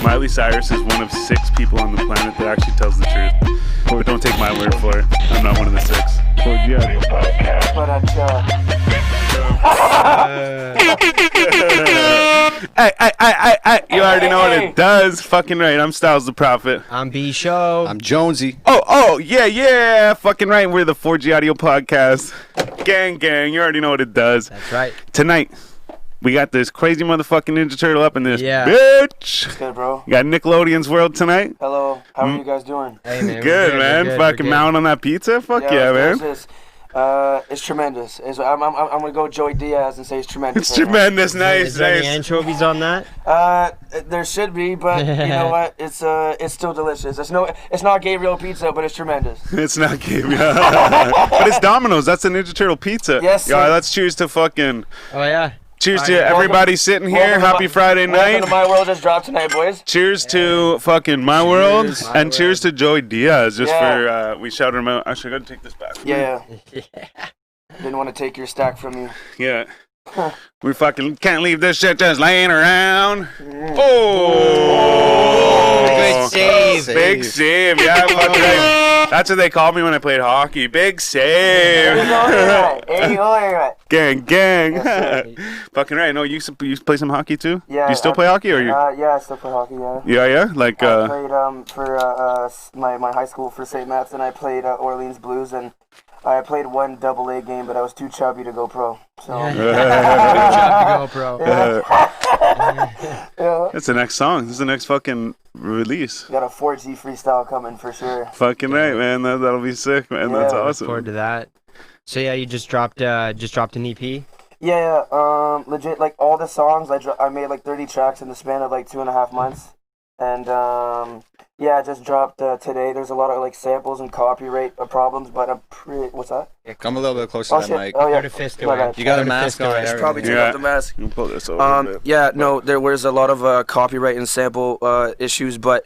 Miley Cyrus is one of 6 people on the planet that actually tells the truth. But don't take my word for it. I'm not one of the 6. Hey, you already know what it does. Fucking right. I'm Styles the Prophet. I'm B Show. I'm Jonesy. Oh, yeah. Fucking right. We're the 4G Audio Podcast. Gang. You already know what it does. That's right. Tonight, we got this crazy motherfucking Ninja Turtle up in this bitch. What's good, bro? You got Nickleodeonzwrld tonight. Hello. How are you guys doing? Hey, man. Good, man. Fucking mount on that pizza. Fuck yeah, man. It's tremendous. I'm gonna go Joey Diaz and say it's tremendous. It's tremendous. Nice. Is there any anchovies on that? There should be, but you know what? It's still delicious. It's not Gabriel pizza, but it's tremendous. It's not Gabriel, but it's Domino's. That's a Ninja Turtle pizza. Yes. Yo, let's cheers to fucking. Oh yeah. Cheers to everybody sitting here. Happy Friday night. Welcome to My World just dropped tonight, boys. Cheers to fucking My World, and cheers to Joey Diaz. Just for we shouted him out. Actually, I gotta take this back. Yeah. Didn't want to take your stack from you. Yeah. We fucking can't leave this shit just laying around. Oh, good save. Big save. Yeah, fucking right. That's what they called me when I played hockey. Big save. Gang. Yes, Fucking right. No, you play some hockey too? Yeah. Do you still play hockey or you? Yeah, I still play hockey. Yeah. Yeah. Like I played for my high school for St. Matt's, and I played Orleans Blues, and I played one AA game, but I was too chubby to go pro. So. Yeah. That's the next song. This is the next fucking release. Got a 4G freestyle coming for sure. Fucking right, man. That'll be sick, man. Yeah. That's Look awesome. forward to that. So yeah, you just dropped an EP. Yeah. Legit, like all the songs, I made like 30 tracks in the span of like 2.5 months, and I just dropped today. There's a lot of like samples and copyright problems, but I'm pretty. What's that? Yeah, come a little bit closer to that mic. Oh yeah. You got a mask on. I should probably take off the mask. You can pull this over a bit. Yeah, no, there was a lot of copyright and sample issues, but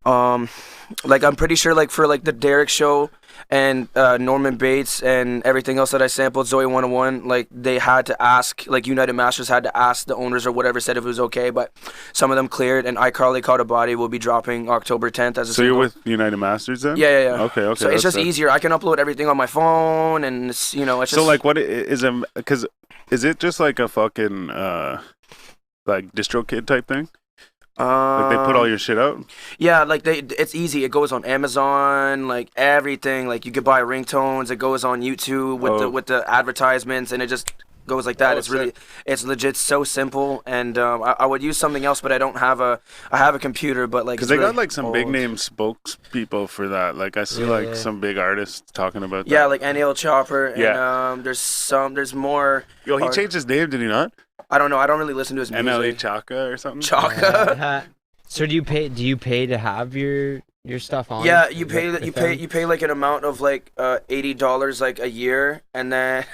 like I'm pretty sure like for like the Derek Show and Norman Bates and everything else that I sampled, Zoe 101, like they had to ask, like United Masters had to ask the owners or whatever, said if it was okay, but some of them cleared, and iCarlyCaughtABody will be dropping October 10th as a So single. you're with United Masters then? Yeah. Okay. So it's just easier. I can upload everything on my phone, and it's, it's just... So like what is it, because is it just like a fucking like DistroKid type thing? Like they put all your shit out? Yeah, like it's easy. It goes on Amazon, like everything. Like you could buy ringtones. It goes on YouTube with the advertisements, and it just goes like that. It's legit so simple. And I would use something else, but I have a computer, but like because they got like some big name spokespeople for that. Like I see like some big artists talking about that. Yeah, like NL Chopper. Yeah. And there's more. Yo, he changed his name, did he not? I don't know. I don't really listen to his music. NLE Chaka or something? Chaka. So do you pay to have your stuff on? Yeah, you pay like an amount of like $80 like a year, and then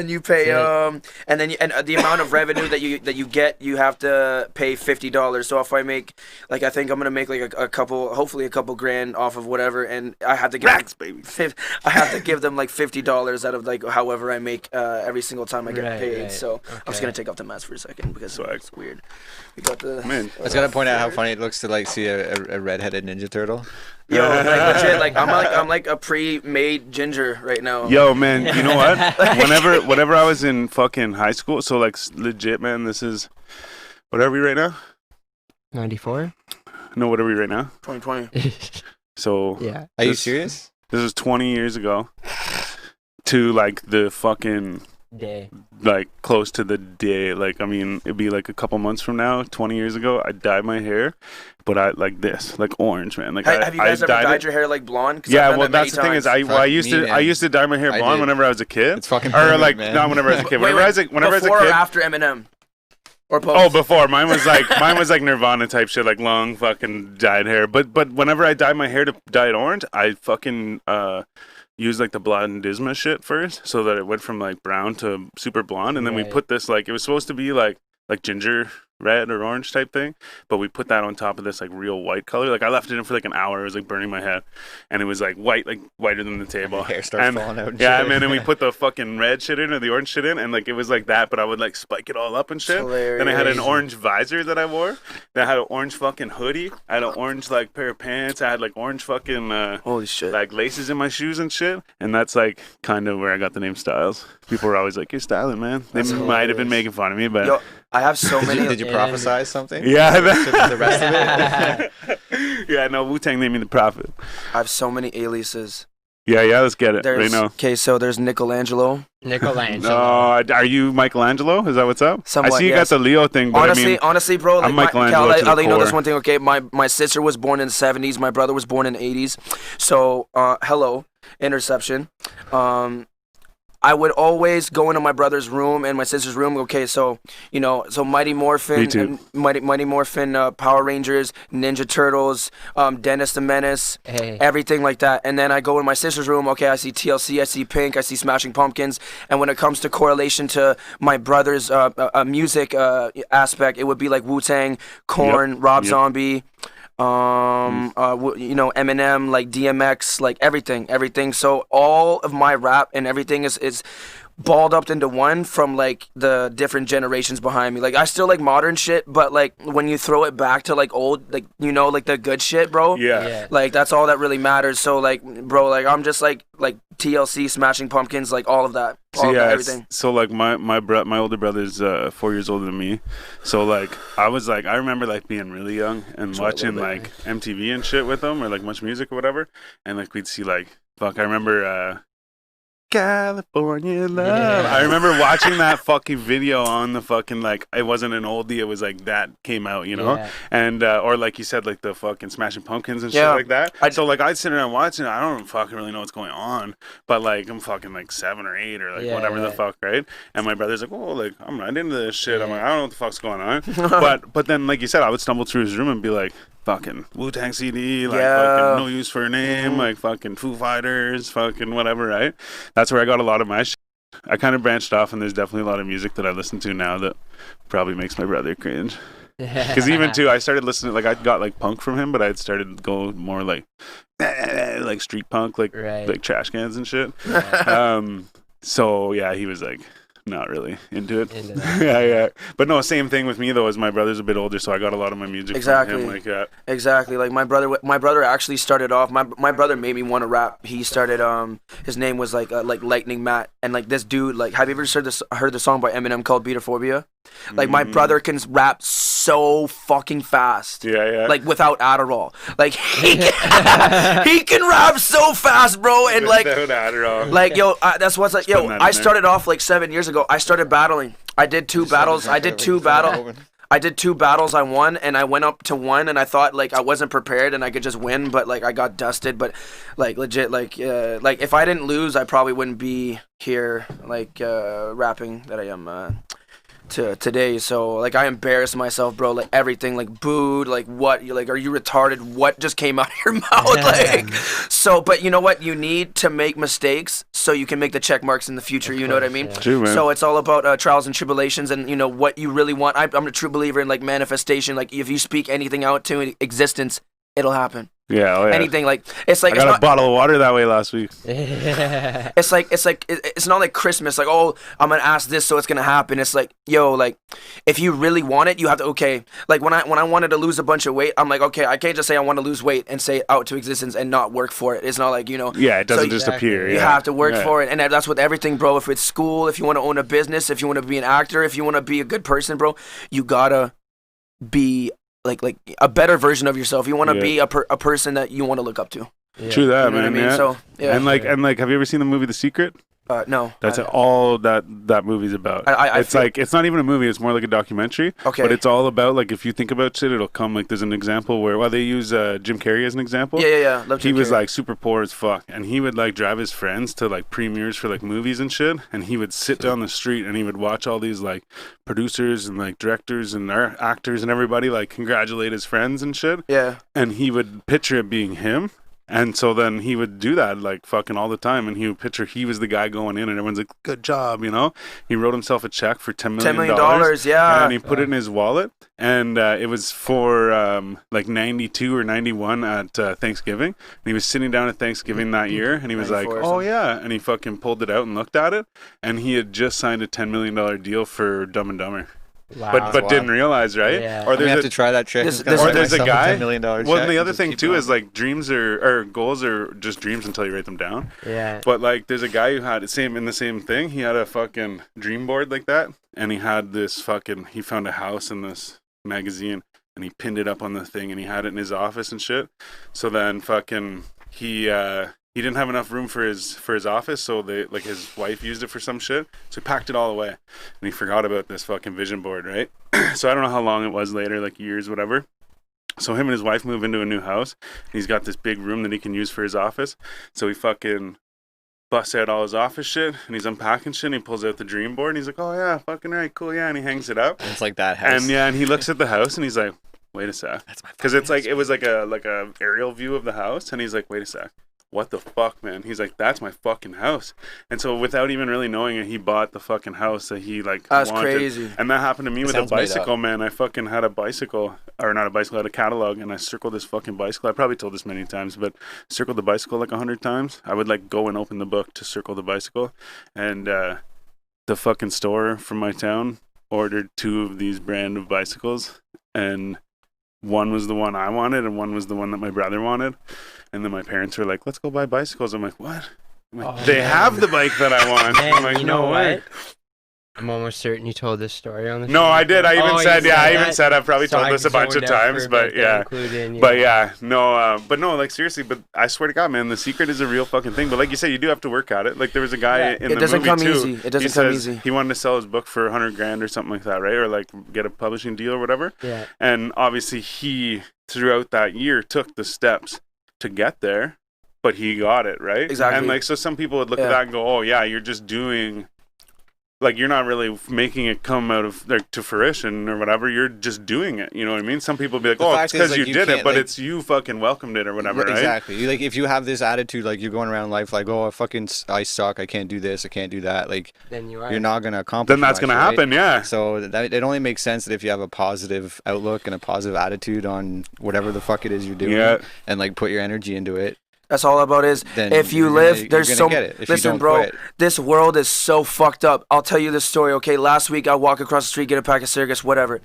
you pay and the amount of revenue that you get, you have to pay $50. So if I make like, I think I'm gonna make like hopefully a couple grand off of whatever, and I have to give I have to give them like $50 out of like however I make every single time I get paid. Right. So I'm just gonna take off the mask for a second because it's weird. We got the. Man, I was gonna point out how funny it looks to like see a redheaded Ninja Turtle. Yo, like legit, like I'm like a pre-made ginger right now. Yo, man, you know what? whenever I was in fucking high school, so like legit, man, this is what are we right now? 94? No, what are we right now? 2020. So yeah. Are you serious? This is 20 years ago. To like the fucking day, like close to the day. Like I mean, it'd be like a couple months from now. 20 years ago, I dyed my hair, but I like this, like orange, man. Like have you guys ever dyed your hair like blonde? Yeah, well, that's the thing is, I used to dye my hair blonde whenever I was a kid. It's fucking or like man. not whenever I was a kid. Whenever I was a kid. Before or after Eminem? Or both? Oh, before. Mine was like Nirvana type shit, like long fucking dyed hair. But whenever I dyed my hair to dye it orange, I fucking used like the Blondisma shit first, so that it went from like brown to super blonde, and then we put this like, it was supposed to be like ginger red or orange type thing, but we put that on top of this like real white color. Like I left it in for like an hour. It was like burning my head, and it was like white, like whiter than the table. Your hair starts falling out. And yeah, shit. man. And we put the fucking red shit in or the orange shit in, and like it was like that. But I would like spike it all up and shit. Hilarious. Then I had an orange visor that I wore. Then I had an orange fucking hoodie. I had an orange like pair of pants. I had like orange fucking Holy shit. like laces in my shoes and shit. And that's like kind of where I got the name Styles. People were always like, "You're styling, man." They might have been making fun of me, but Yo, I have so many. Did you prophesize something? yeah, The rest of it? yeah. No, Wu-Tang named me the Prophet. I have so many aliases. Yeah, let's get it. Right There's now. okay, so there's Nickleodeonzwrld. Nickleodeonzwrld. Are you Michelangelo? Is that what's up? Somewhat, I see you yes. got the Leo thing, but Honestly, bro, like I'm Michelangelo to the I'll let you know this core. one thing. Okay, my sister was born in the 70s. My brother was born in the 80s. So hello, interception. I would always go into my brother's room and my sister's room. Okay, so so Mighty Morphin, Me too. Mighty Morphin, Power Rangers, Ninja Turtles, Dennis the Menace, Hey. everything like that. And then I go in my sister's room. Okay, I see TLC, I see Pink, I see Smashing Pumpkins. And when it comes to correlation to my brother's music aspect, it would be like Wu-Tang, Korn, Rob Zombie. Eminem, like DMX, like everything. So all of my rap and everything is balled up into one from like the different generations behind me. Like I still like modern shit, but like when you throw it back to like old, like like the good shit, bro. Yeah. Like that's all that really matters. So like, bro, like I'm just like TLC, Smashing Pumpkins, like all of that. All of that, everything. So like my older brother's 4 years older than me. So like I remember like being really young and watching like MTV and shit with them or like Much Music or whatever, and like we'd see like I remember California Love. Yeah. I remember watching that fucking video on the fucking like it wasn't an oldie, it was like that came out, Yeah. and or like you said like the fucking Smashing Pumpkins and shit Yeah. like that. So like I'd sit around watching it, I don't fucking really know what's going on, but like I'm fucking like 7 or 8 or like whatever the fuck, right? And my brother's like, oh, like I'm not into this shit. I'm like, I don't know what the fuck's going on. but then like you said, I would stumble through his room and be like, fucking Wu-Tang CD, like fucking No Use for a Name, like fucking Foo Fighters, fucking whatever, right? That's where I got a lot of my shit. I kind of branched off, and there's definitely a lot of music that I listen to now that probably makes my brother cringe. Because even too, I started listening, like I got like punk from him, but I had started going more like street punk, like trash cans and shit. So yeah, he was like not really into it. yeah. But no, same thing with me though. As my brother's a bit older, so I got a lot of my music from him like that. Exactly. Like my brother actually started off. My brother made me want to rap. He started. His name was like Lightning Matt, and like this dude. Like, have you ever heard the song by Eminem called Beatophobia? Like my brother can rap so fucking fast. Yeah. Like without Adderall. Like he can rap so fast, bro. And like without Adderall. like yo, that's what's like yo. I started off like 7 years ago. I started battling. I did two battles. I did two battles. I won, and I went up to one, and I thought like I wasn't prepared and I could just win, but like I got dusted. But like legit, like if I didn't lose, I probably wouldn't be here like rapping that I am today. So like I embarrassed myself, bro. Like everything, like booed, like what? You like, are you retarded? What just came out of your mouth? Like so, but you know what? You need to make mistakes so you can make the check marks in the future. You know what I mean? True, man. So it's all about trials and tribulations, and you know what you really want. I'm a true believer in like manifestation. Like if you speak anything out to existence, it'll happen. Yeah, Anything like it's like I got a bottle of water that way last week. It's not like Christmas. Like, oh, I'm gonna ask this, so it's gonna happen. It's like, yo, like if you really want it, you have to. Okay, like when I wanted to lose a bunch of weight, I'm like, okay, I can't just say I want to lose weight and say it out to existence and not work for it. It's not like Yeah, it doesn't just appear. You have to work for it, and that's with everything, bro. If it's school, if you want to own a business, if you want to be an actor, if you want to be a good person, bro, you gotta be like a better version of yourself. You want to be a person that you want to look up to. True that, you know man. what I mean? Yeah. So and like, have you ever seen the movie The Secret? No. That's all that movie's about. It's not even a movie. It's more like a documentary. Okay. But it's all about like if you think about shit, it'll come like there's an example where they use Jim Carrey as an example. Yeah. Love Jim he was Carrey. like super poor as fuck, and he would like drive his friends to like premieres for like movies and shit, and he would sit down the street and he would watch all these like producers and like directors and actors and everybody like congratulate his friends and shit. Yeah. And he would picture it being him. And so then he would do that like fucking all the time, and he would picture he was the guy going in, and everyone's like, "Good job," you know. He wrote himself a check for $10 million, yeah, and he put it in his wallet, and it was for like 92 or 91 at Thanksgiving. And he was sitting down at Thanksgiving that year, and he was like, "Oh yeah," and he fucking pulled it out and looked at it, and he had just signed a $10 million deal for Dumb and Dumber. Wow. But didn't realize, right? Yeah. Or have to try that trick. Or there's a guy. $10 million well, check the other and thing just too keep is like dreams or goals are just dreams until you write them down. Yeah. But like, there's a guy who had the same thing. He had a fucking dream board like that, and he had this fucking. He found a house in this magazine, and he pinned it up on the thing, and he had it in his office and shit. So then fucking he didn't have enough room for his office, so his wife used it for some shit. So he packed it all away, and he forgot about this fucking vision board, right? So I don't know how long it was later, like years, whatever. So him and his wife move into a new house, and he's got this big room that he can use for his office. So he fucking busts out all his office shit, and he's unpacking shit, and he pulls out the dream board, and he's like, "Oh yeah, fucking right, cool, yeah," and he hangs it up. It's like that house. And yeah, and he looks at the house, and he's like, "Wait a sec," because it's like it was like a aerial view of the house, and he's like, "Wait a sec. What the fuck, man?" He's like, "That's my fucking house." And so without even really knowing it, he bought the fucking house that he like That's wanted. crazy. And that happened to me with a bicycle, man. I fucking had a bicycle, or not a bicycle, I had a catalog, and I circled this fucking bicycle. I probably told this many times, but circled the bicycle like 100 times. I would like go and open the book to circle the bicycle, and the fucking store from my town ordered 2 of these brand of bicycles, and one was the one I wanted, and one was the one that my brother wanted. And then my parents were like, "Let's go buy bicycles." I'm like, "What?" I'm like, "They have the bike that I want." Man, I'm like, you know "No way." what? I'm almost certain you told this story on the show. No, I did. I even said, yeah, I even that? said I've probably So told I this a bunch of zoned out times, for a but bit to yeah. include in, you But know. yeah, no, but no, like seriously, but I swear to God, man, the secret is a real fucking thing. But like you say, you do have to work at it. Like there was a guy in the movie too. It doesn't come easy. He wanted to sell his book for $100,000 or something like that, right? Or like get a publishing deal or whatever. Yeah. And obviously he, throughout that year, took the steps to get there, but he got it, right? Exactly. And like, so some people would look at that and go, "Oh yeah, you're just doing." Like, you're not really making it come out of like to fruition or whatever. You're just doing it. You know what I mean? Some people be like, The "Oh, fact it's because is, like, you you did it," can't, but like- it's you fucking welcomed it or whatever, right? Exactly. You, like, if you have this attitude, like you're going around life like, "Oh, I suck. I can't do this. I can't do that." Like, Then you are. you're not gonna accomplish. Then that's much, gonna right? happen, yeah. So that it only makes sense that if you have a positive outlook and a positive attitude on whatever the fuck it is you're doing, Yeah. and like put your energy into it. That's all about is Then if you you're live, gonna there's so. get it if you Listen, don't bro, quit. this world is so fucked up. I'll tell you this story. Okay, last week I walk across the street, get a pack of cigarettes, whatever.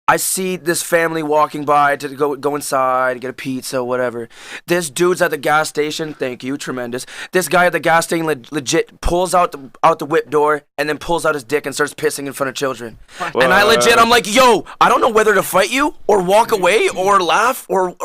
I see this family walking by to go inside, get a pizza, whatever. This dude's at the gas station. Thank you, tremendous. This guy at the gas station legit pulls out the whip door and then pulls out his dick and starts pissing in front of children. And I legit, I'm like, "Yo, I don't know whether to fight you or walk away or laugh or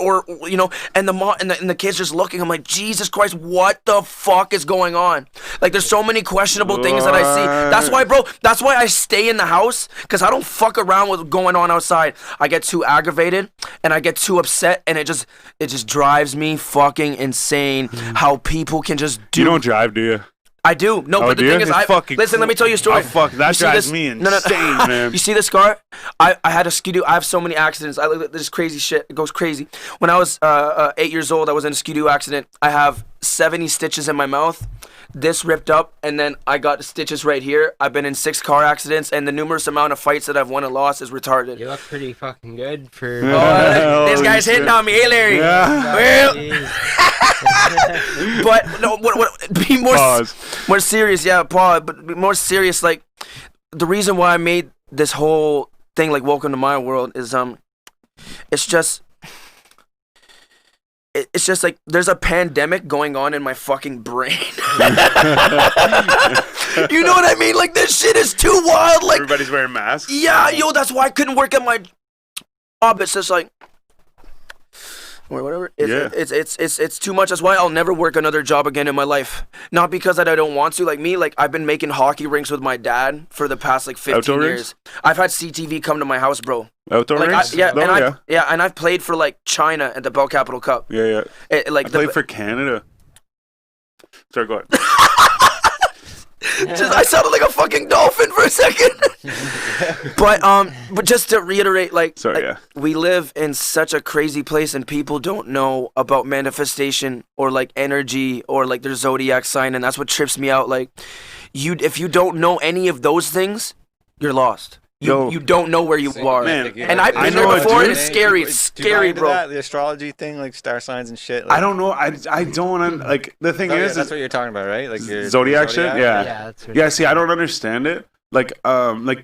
you know." And the mom and the kids just looking. I'm like, Jesus Christ, what the fuck is going on? Like, there's so many questionable things that I see. That's why, bro. That's why I stay in the house, because I don't fuck around with what's going on outside. I get too aggravated and I get too upset, and it just drives me fucking insane how people can just do. You don't drive, do you? I do. No, Oh, but the do thing you? is, It's fucking listen. Let me tell you a story. Oh, fuck, that You see drives this- me No, no. insane, man. You see this car? I had a skidoo. I have so many accidents. I look at this crazy shit. It goes crazy. When I was 8 years old, I was in a skidoo accident. I have 70 stitches in my mouth. This ripped up, and then I got stitches right here. I've been in 6 car accidents, and the numerous amount of fights that I've won and lost is retarded. You look pretty fucking good for. Oh, this guy's shit. hitting on me. Hey, Larry. Yeah. Well, Jeez. but no, be more serious, yeah, Paul. But be more serious, like the reason why I made this whole thing like "Welcome to My World" is it's just like there's a pandemic going on in my fucking brain. You know what I mean? Like, this shit is too wild. Like, Everybody's wearing masks. yeah, yo, that's why I couldn't work at my job. It's just like, or whatever. It's too much. That's why I'll never work another job again in my life. Not because that I don't want to. Like me, like I've been making hockey rinks with my dad for the past like 15 Outdoor years. rinks? I've had CTV come to my house, bro. Outdoor Like, rinks? and I've played for like China at the Bell Capital Cup. Yeah. Like I played for Canada. Sorry, go ahead. I sounded like a fucking dolphin for a second. But just to reiterate, we live in such a crazy place, and people don't know about manifestation or like energy or like their zodiac sign, and that's what trips me out. Like, if you don't know any of those things, you're lost. You don't know where you are. Man, and I've been there before, and it's scary. It's scary, bro. That, the astrology thing, like star signs and shit. I don't know. I don't want to, like, the thing is... That's what you're talking about, right? Like your Zodiac shit? Yeah. That's Yeah, see, I don't understand it. Like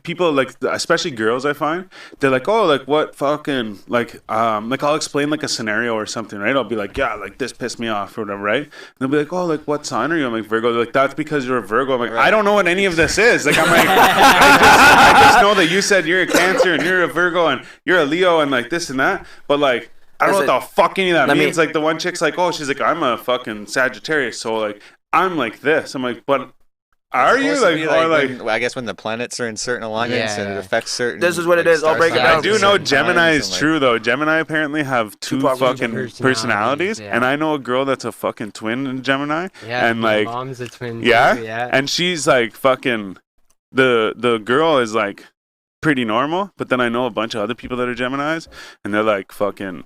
people, like, especially girls, I find, they're like, oh, like, what fucking, like, I'll explain, like, a scenario or something, right? I'll be like, yeah, like, this pissed me off or whatever, right? And they'll be like, oh, like, what sign are you? I'm like, Virgo. They're like, that's because you're a Virgo. I'm like, I don't know what any of this is. Like, I'm like, I just know that you said you're a Cancer and you're a Virgo and you're a Leo and, like, this and that. But, like, I don't know what the fuck any of that means. Like, the one chick's like, oh, she's like, I'm a fucking Sagittarius, so, like, I'm like this. I'm like, but... Are you like I guess when the planets are in certain alignments and it affects certain. This is what it is. I'll break it down. I do know Gemini is true though. Gemini apparently have two fucking personalities, and I know a girl that's a fucking twin in Gemini. Yeah, and like mom's a twin. Yeah, too, yeah. And she's like fucking. The girl is like pretty normal, but then I know a bunch of other people that are Geminis, and they're like fucking.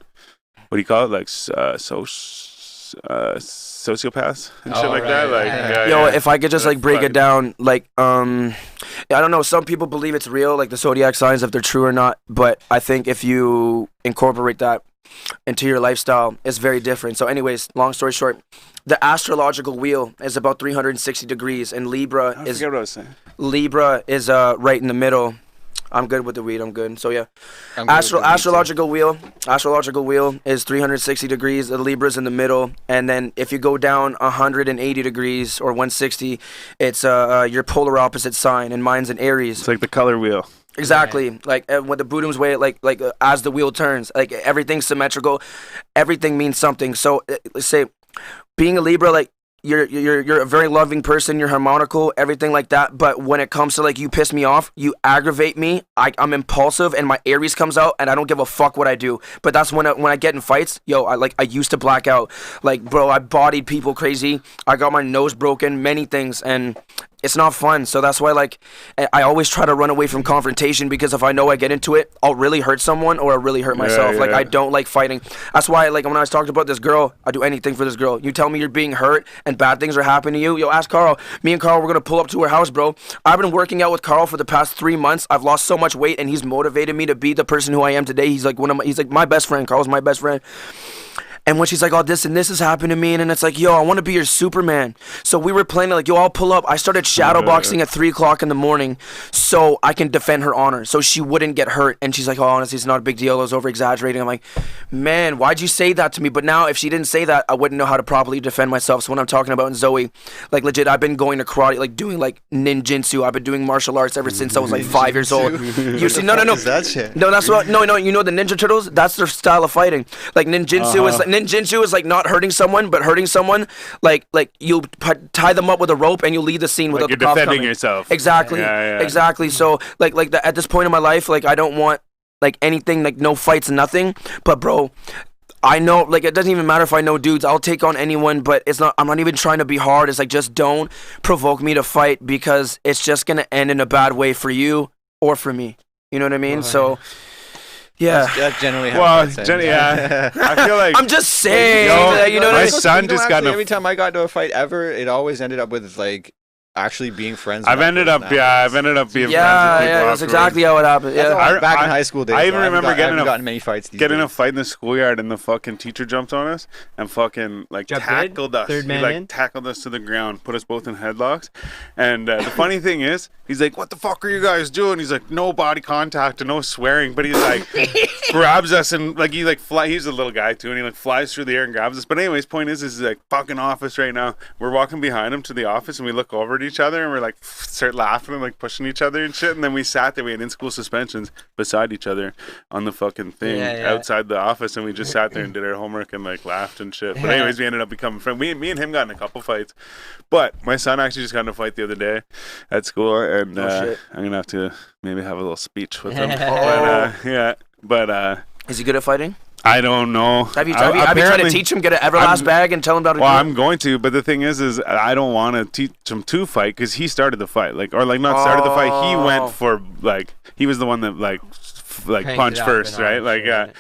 What do you call it? Like sociopaths and shit like that. Like, if I could just like break it down, like I don't know, some people believe it's real, like the zodiac signs, if they're true or not, but I think if you incorporate that into your lifestyle, it's very different. So anyways, long story short, the astrological wheel is about 360 degrees, and Libra is right in the middle. I'm good with the weed. I'm good. So yeah, astrological wheel is 360 degrees. The Libra's in the middle, and then if you go down 180 degrees or 160, it's your polar opposite sign, and mine's an Aries. It's like the color wheel. Exactly. Yeah. Like when the Buddhism's way, like as the wheel turns, like everything's symmetrical, everything means something. So let's say being a Libra, like. You're a very loving person. You're harmonical, everything like that. But when it comes to like you piss me off, you aggravate me. I'm impulsive, and my Aries comes out, and I don't give a fuck what I do. But that's when I get in fights. I used to black out. Like, bro, I bodied people crazy. I got my nose broken, many things, and it's not fun. So that's why like I always try to run away from confrontation, because if I know I get into it, I'll really hurt someone or I'll really hurt myself. Like, I don't like fighting. That's why like when I was talking about this girl, I do anything for this girl. You tell me you're being hurt and bad things are happening to you, ask Carl. Me and Carl, we're gonna pull up to her house, bro. I've been working out with Carl for the past 3 months. I've lost so much weight, and he's motivated me to be the person who I am today. He's like my best friend. Carl's my best friend. And when she's like, oh, this and this has happened to me, and then it's like, yo, I want to be your Superman. So we were planning, like, yo, I'll pull up. I started shadowboxing at 3 o'clock in the morning so I can defend her honor, so she wouldn't get hurt. And she's like, oh, honestly, it's not a big deal. I was over-exaggerating. I'm like, man, why'd you say that to me? But now, if she didn't say that, I wouldn't know how to properly defend myself. So when I'm talking about Zoe, like, legit, I've been going to karate, like, doing, like, ninjutsu. I've been doing martial arts ever since I was, like, 5 years old. You see, no. That shit? No, that's what, no, you know the Ninja Turtles? That's their style of fighting. Like, ninjutsu is like not hurting someone, but hurting someone, like you tie them up with a rope and you leave the scene without the cops coming. You're defending yourself. Exactly. Yeah. Exactly. So like at this point in my life, like I don't want like anything, like no fights, nothing. But bro, I know, like it doesn't even matter if I know dudes. I'll take on anyone, but I'm not even trying to be hard. It's like, just don't provoke me to fight, because it's just gonna end in a bad way for you or for me. You know what I mean? Right. So. Yeah. That's generally how I feel like I'm just saying. You know what I mean? My son just got. Every time I got into a fight ever, it always ended up with like actually being friends. I've ended up being friends with people. Yeah, that's exactly how it happened. Yeah. Back in high school days. I even remember getting many fights. Getting a fight in the schoolyard, and the fucking teacher jumped on us and fucking like tackled us. He like tackled us to the ground, put us both in headlocks. And the funny thing is, he's like, "What the fuck are you guys doing?" He's like, "No body contact and no swearing," but he's like grabs us and like he like fly. He's a little guy too, and he like flies through the air and grabs us. But anyways, point is like fucking office right now. We're walking behind him to the office, and we look over at each other and we're like start laughing and like pushing each other and shit. And then we sat there, we had in-school suspensions beside each other on the fucking thing outside the office, and we just sat there and did our homework and like laughed and shit. But anyways, we ended up becoming friends. Me and him got in a couple fights, but my son actually just got in a fight the other day at school, and I'm gonna have to maybe have a little speech with him. But is he good at fighting? I don't know. Have you tried to teach him, get an Everlast bag and tell him about it? Well, I'm going to, but the thing is I don't want to teach him to fight because he started the fight. Not started the fight. He went for, he was the one that, punch first, right?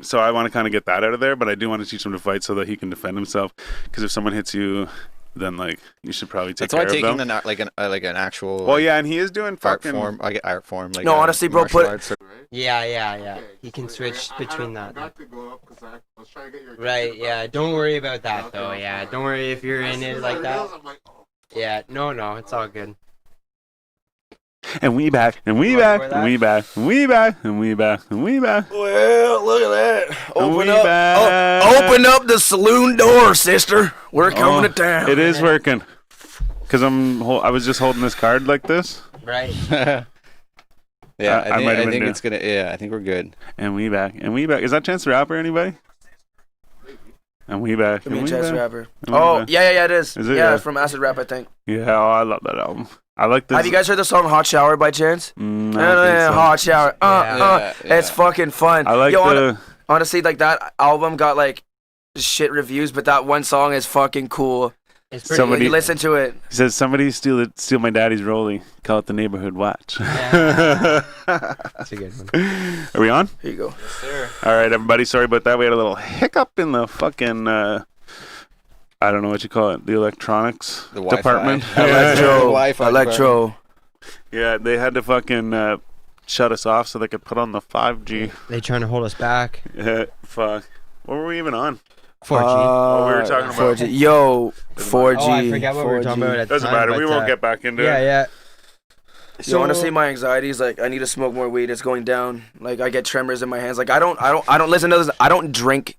So I want to kind of get that out of there, but I do want to teach him to fight so that he can defend himself. Because if someone hits you, then you should probably take care of them. That's why taking an actual. Well, yeah, and he is doing fucking art form. No, honestly, bro, Yeah. He can switch between that. Right. Yeah. Don't worry about that though. Yeah. Don't worry if you're in it like that. Yeah. No. It's all good. And we back, and we back, and we back, and we back, and we back, and we back. Well, look at that. Open up the saloon door, sister. We're coming to town. It is working. Because I was just holding this card like this. Right. Yeah, I think it's gonna. Yeah, I think we're good. And we back, and we back. Is that Chance the Rapper? Anybody? And we back. And Chance the Rapper. Oh, yeah, it is. Is it? Yeah, it's from Acid Rap, I think. Yeah, I love that album. I like this. Have you guys heard the song Hot Shower by chance? I don't think so. Hot Shower. It's fucking fun. I like honestly, that album got shit reviews, but that one song is fucking cool. Somebody listen to it. He says, somebody steal my daddy's rollie. Call it the neighborhood watch. Yeah. That's a good one. Are we on? Here you go. Yes, sir. All right, everybody. Sorry about that. We had a little hiccup in the fucking... I don't know what you call it. The electronics department. Electro. Yeah, they had to fucking shut us off so they could put on the 5G. They trying to hold us back. Fuck. What were we even on? 4G. We were talking about 4G. Yo, 4G. Oh, I forgot what we were talking about at the Doesn't time. matter. We won't get back into it. Yeah. So honestly, my anxiety is I need to smoke more weed. It's going down. I get tremors in my hands. I don't listen to this. I don't drink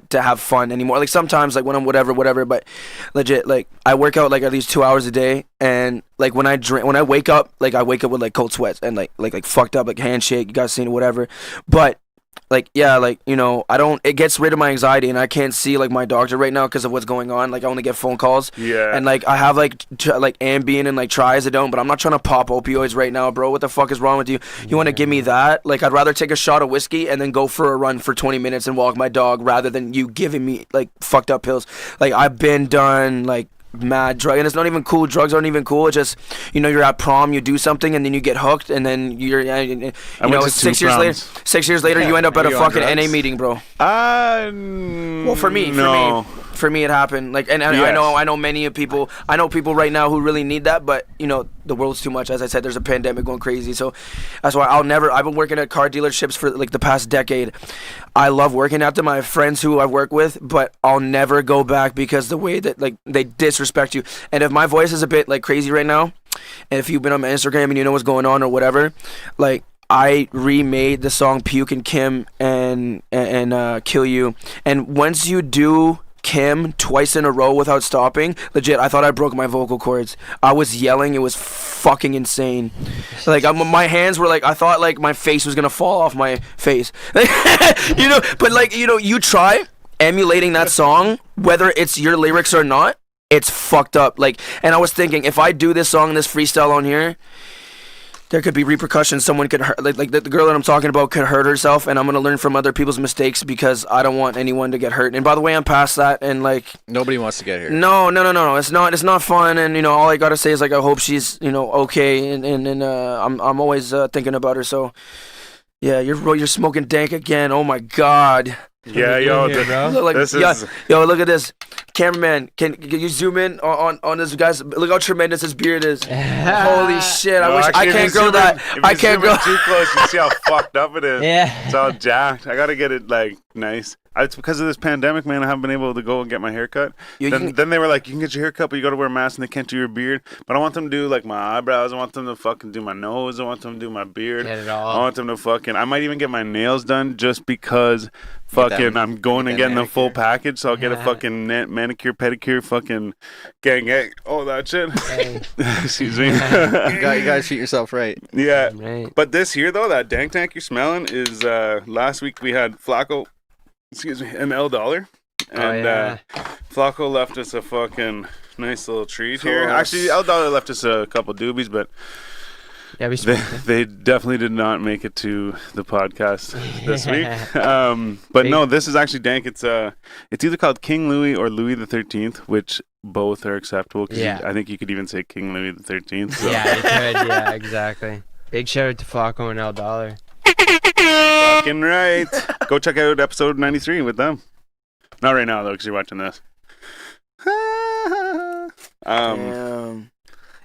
to have fun anymore. Sometimes when I'm whatever, but legit I work out at least 2 hours a day, and when I wake up, I wake up with cold sweats and fucked up handshake, you guys seen it, whatever. But I don't, it gets rid of my anxiety, and I can't see my doctor right now because of what's going on. I only get phone calls. Yeah. And I have Ambien and Triazidone, but I'm not trying to pop opioids right now, bro. What the fuck is wrong with you? You want to give me that? I'd rather take a shot of whiskey and then go for a run for 20 minutes and walk my dog rather than you giving me fucked up pills. I've been done mad drug, and it's not even cool. Drugs aren't even cool. It's just you're at prom, you do something, and then you get hooked, and then you're 6 years later you end up at a fucking NA meeting, bro. Well, for me it happened. Yes. I know many people. I know people right now who really need that, but the world's too much. As I said, there's a pandemic going crazy, so that's why I've been working at car dealerships for the past decade. I love working at them. I have friends who I work with, but I'll never go back because the way that they disrespect you. And if my voice is a bit crazy right now, and if you've been on my Instagram and you know what's going on or whatever, I remade the song Puke and Kim and Kill You. And once you do Kim twice in a row without stopping, legit, I thought I broke my vocal cords. I was yelling. It was fucking insane. My hands were I thought my face was gonna fall off my face. But you try emulating that song, whether it's your lyrics or not, it's fucked up. And I was thinking, if I do this song, this freestyle on here, there could be repercussions. Someone could hurt, the girl that I'm talking about could hurt herself, and I'm gonna learn from other people's mistakes because I don't want anyone to get hurt. And by the way, I'm past that, and nobody wants to get hurt. No. It's not fun, and all I gotta say is I hope she's okay, and I'm always thinking about her. So yeah, you're smoking dank again. Oh my god. Yeah, yo, look at this. Cameraman, can you zoom in on this guy's? Look how tremendous his beard is. Holy shit! I can't grow that. I can't grow too close. You see how fucked up it is. Yeah, it's all jacked. I gotta get it nice. It's because of this pandemic, man. I haven't been able to go and get my hair cut. Then they were like, you can get your hair cut, but you got to wear a mask and they can't do your beard. But I want them to do my eyebrows. I want them to fucking do my nose. I want them to do my beard. Get it all. I want them to fucking. I might even get my nails done just because I'm going and getting the full package. So I'll get a fucking manicure, pedicure, fucking gang. Oh, that shit. Hey. Excuse me. you gotta treat yourself right. Yeah. Right. But this here though, that dank tank you're smelling is last week we had Flacco. Excuse me, and L Dollar, and Flacco left us a fucking nice little treat here. Actually, L Dollar left us a couple doobies, but Yeah, we They, smoked it. they definitely did not make it to the podcast this week. But no, this is actually dank. It's either called King Louis or Louis the 13th, which both are acceptable. Cause Yeah. I think you could even say King Louis the 13th. So. Yeah, you could. Yeah, exactly. Big shout out to Flacco and El Dollar. Fucking right. Go check out episode 93 with them. Not right now though, because you're watching this. Damn.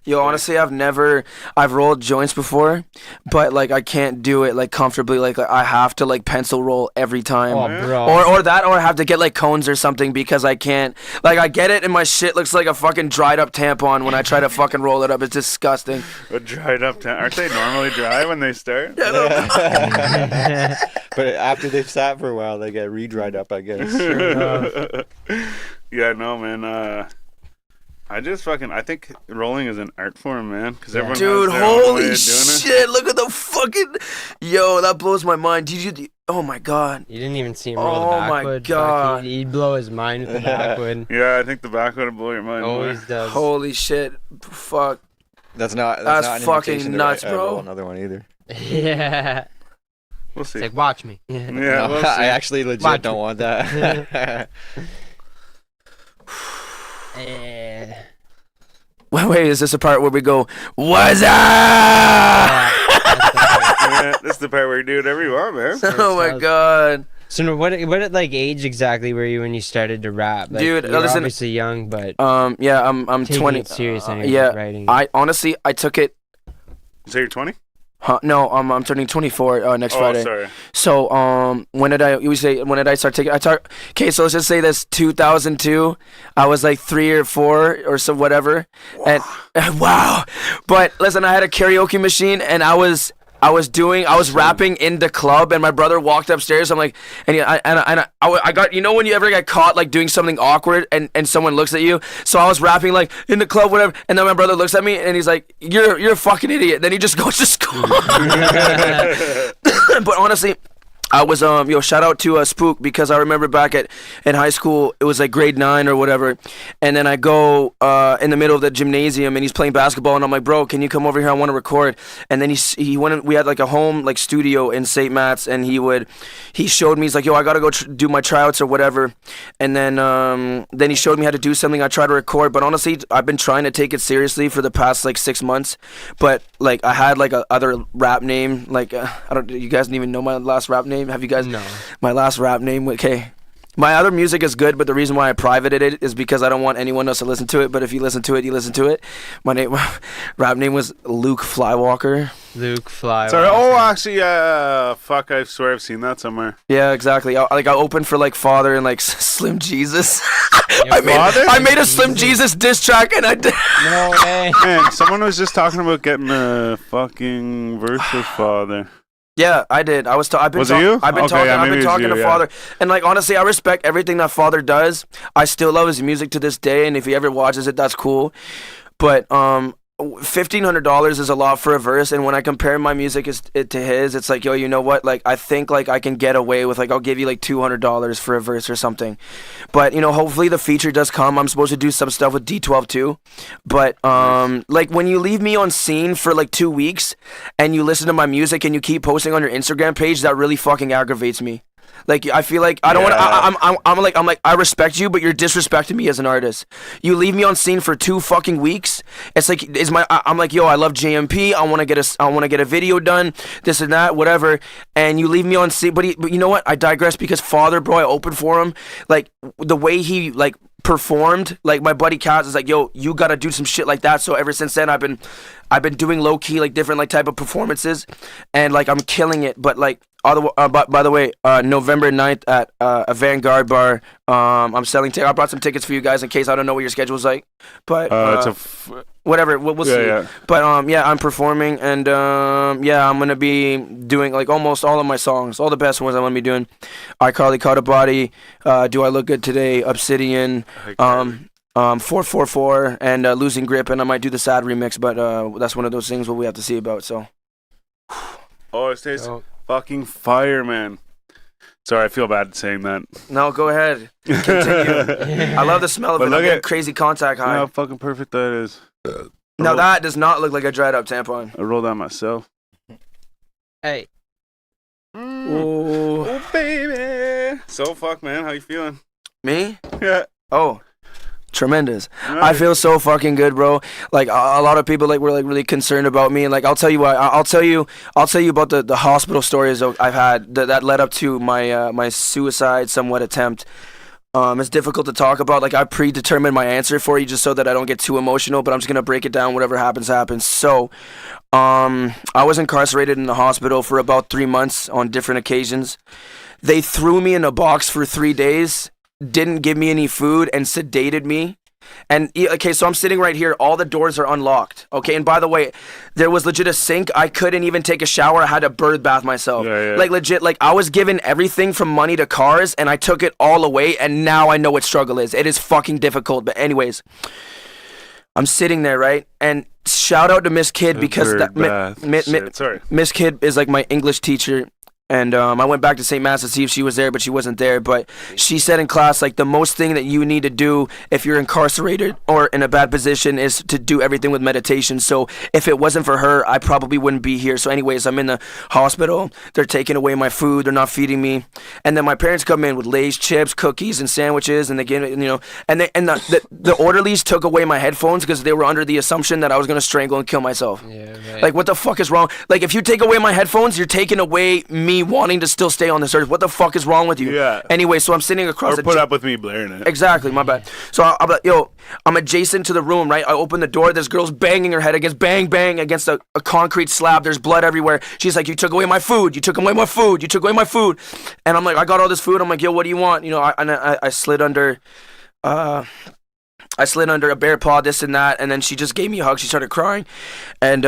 Yo, honestly, I've rolled joints before, but like I can't do it like comfortably. Like I have to like pencil roll every time, Oh, bro. or I have to get like cones or something because I can't. Like I get it, and my shit looks like a fucking dried up tampon when I try to fucking roll it up. It's disgusting. A dried up aren't they normally dry when they start? But after they've sat for a while, they get re-dried up, I guess. Yeah, no, man. I think rolling is an art form, man. Because everyone Dude, has their own way holy of doing it. shit! Look at the fucking. Yo, that blows my mind. Did you? Oh my god. You didn't even see him roll Oh the my backwood. God. He'd blow his mind with the backwood. Yeah, I think the back would blow your mind. Always more. does. Holy shit! Fuck. That's not That's an fucking invitation to nuts, roll bro. another one either. Yeah. We'll see. It's like, watch me. Yeah, No, we'll see. I actually legit Watch don't me. want that. Wait, is this a part where we go, what's up? Yeah, this is the part where you do whatever you want, man. Oh my god. So no, what like age exactly were you when you started to rap? Like, Dude, you were listen- obviously young, but Yeah, I'm taking 20. it serious anyway, yeah, writing. I honestly, I took it. So you're 20? No, I'm turning 24 next Oh, Friday. sorry. So when did I start taking? Okay, so let's just say this 2002. I was like 3 or 4 or so whatever, and wow. But listen, I had a karaoke machine, and I was rapping in the club, and my brother walked upstairs. I'm like, I got, you know when you ever get caught like doing something awkward and someone looks at you. So I was rapping like in the club, whatever, and then my brother looks at me and he's like, "You're a fucking idiot." Then he just goes to school. But honestly, I was shout out to Spook, because I remember back in high school, it was like grade 9 or whatever, and then I go in the middle of the gymnasium and he's playing basketball, and I'm like, "Bro, can you come over here? I want to record." And then he went. We had like a home like studio in St. Matt's, and he showed me. He's like, "Yo, I gotta go do my tryouts or whatever," and then he showed me how to do something. I tried to record, but honestly, I've been trying to take it seriously for the past like 6 months, but like I had like a other rap name, like I don't. You guys didn't even know my last rap name. Have you guys? No. My last rap name. Okay. My other music is good, but the reason why I privated it is because I don't want anyone else to listen to it. But if you listen to it, you listen to it. My rap name was Luke Flywalker. Luke Fly. Sorry. Oh, actually, fuck, I swear I've seen that somewhere. Yeah, exactly. I opened for like Father and like Slim Jesus. Father? I made a Slim Jesus diss track, and I did. No way. Man, someone was just talking about getting a fucking verse with Father. Yeah, I did. I've been Was it you? I've been Okay, talking. yeah, I've maybe been it was talking you, to yeah. Father, and like honestly, I respect everything that Father does. I still love his music to this day, and if he ever watches it, that's cool. But $1,500 is a lot for a verse, and when I compare my music to his, it's like, yo, you know what? Like I think like I can get away with like I'll give you like $200 for a verse or something. But you know, hopefully the feature does come. I'm supposed to do some stuff with D12 too. But like when you leave me on scene for like 2 weeks and you listen to my music and you keep posting on your Instagram page, that really fucking aggravates me. Like I feel like I don't want to. I'm like I respect you, but you're disrespecting me as an artist. You leave me on scene for 2 fucking weeks. It's like I'm like, yo, I love JMP. I want to get a video done. This and that, whatever. And you leave me on scene. But you know what? I digress, because Father, bro, I opened for him. Like the way he like performed, like my buddy Kaz is like, yo, you gotta do some shit like that. So ever since then, I've been doing low key like different like type of performances, and like I'm killing it. But like by the way, November 9th at a Vanguard bar, I'm selling tickets. I brought some tickets for you guys in case I don't know what your schedule's like, but whatever, we'll see. Yeah. But yeah, I'm performing, and yeah, I'm gonna be doing like almost all of my songs, all the best ones I'm gonna be doing. iCarlyCaughtABody, Do I Look Good Today, Obsidian, 444, and Losing Grip, and I might do the Sad remix, but that's one of those things what we have to see about. So Oh, it stays fucking fire, man. Sorry, I feel bad saying that. no, go ahead, continue. I love the smell of But it. look I get at- crazy contact high. How fucking perfect that is. Now that does not look like a dried up tampon. I rolled that myself. Hey. Oh, baby. So, fuck, man. How you feeling? Me? Yeah. Oh, tremendous. Nice. I feel so fucking good, bro. Like a lot of people like were like really concerned about me, and like I'll tell you what, I'll tell you about the hospital stories I've had that led up to my my suicide somewhat attempt. It's difficult to talk about. Like I predetermined my answer for you just so that I don't get too emotional, but I'm just gonna break it down. Whatever happens, happens. So, I was incarcerated in the hospital for about 3 months on different occasions. They threw me in a box for 3 days, didn't give me any food, and sedated me. And okay, so I'm sitting right here. All the doors are unlocked. Okay, and by the way, there was legit a sink. I couldn't even take a shower. I had to bird bath myself. Yeah. Like legit, like I was given everything from money to cars, and I took it all away. And now I know what struggle is. It is fucking difficult. But anyways, I'm sitting there, right? And shout out to Miss Kidd because Miss Kidd is like my English teacher. And I went back to St. Matt's to see if she was there, but she wasn't there. But she said in class, like, the most thing that you need to do if you're incarcerated or in a bad position is to do everything with meditation. So if it wasn't for her, I probably wouldn't be here. So anyways, I'm in the hospital. They're taking away my food. They're not feeding me. And then my parents come in with Lay's chips, cookies, and sandwiches. And they give, the orderlies took away my headphones because they were under the assumption that I was going to strangle and kill myself. Yeah, right. Like, what the fuck is wrong? Like, if you take away my headphones, you're taking away me wanting to still stay on this earth. What the fuck is wrong with you? Yeah. Anyway, so I'm sitting across Or put up with me blaring it. Exactly, my bad. So I'm like, yo, I'm adjacent to the room, right? I open the door. This girl's banging her head against against a concrete slab. There's blood everywhere. She's like, you took away my food. You took away my food. You took away my food. And I'm like, I got all this food. I'm like, yo, what do you want? You know, I slid under. I slid under a bear paw, this and that, and then she just gave me a hug. She started crying, and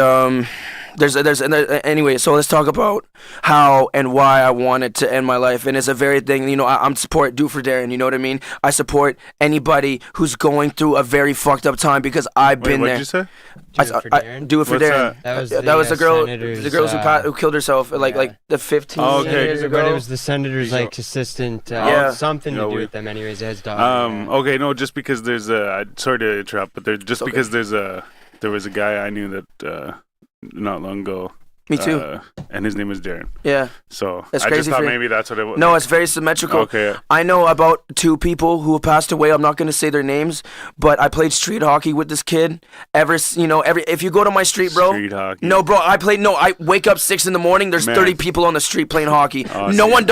anyway. So let's talk about how and why I wanted to end my life, and it's a very thing. You know, I'm support Do for Darren. You know what I mean? I support anybody who's going through a very fucked up time because I've been there. What'd you say? Do it for Darren? Do it for What's Darren. that? That was the girl. senator's, The girl who killed herself like the 15 Oh, okay. years ago. But it was the senator's like assistant. Yeah. Something to do with them, anyways. His daughter. Okay, no, just because there's sorry to interrupt, but because there was a guy I knew that not long ago. Me too. And his name is Darren. Yeah. So That's I crazy just thought for you. maybe that's what it was. No, it's very symmetrical. Okay. I know about 2 people who have passed away. I'm not going to say their names, but I played street hockey with this kid. If you go to my street, bro. Street hockey. No, bro, I wake up 6 in the morning. There's Man. 30 people on the street playing hockey. Oh,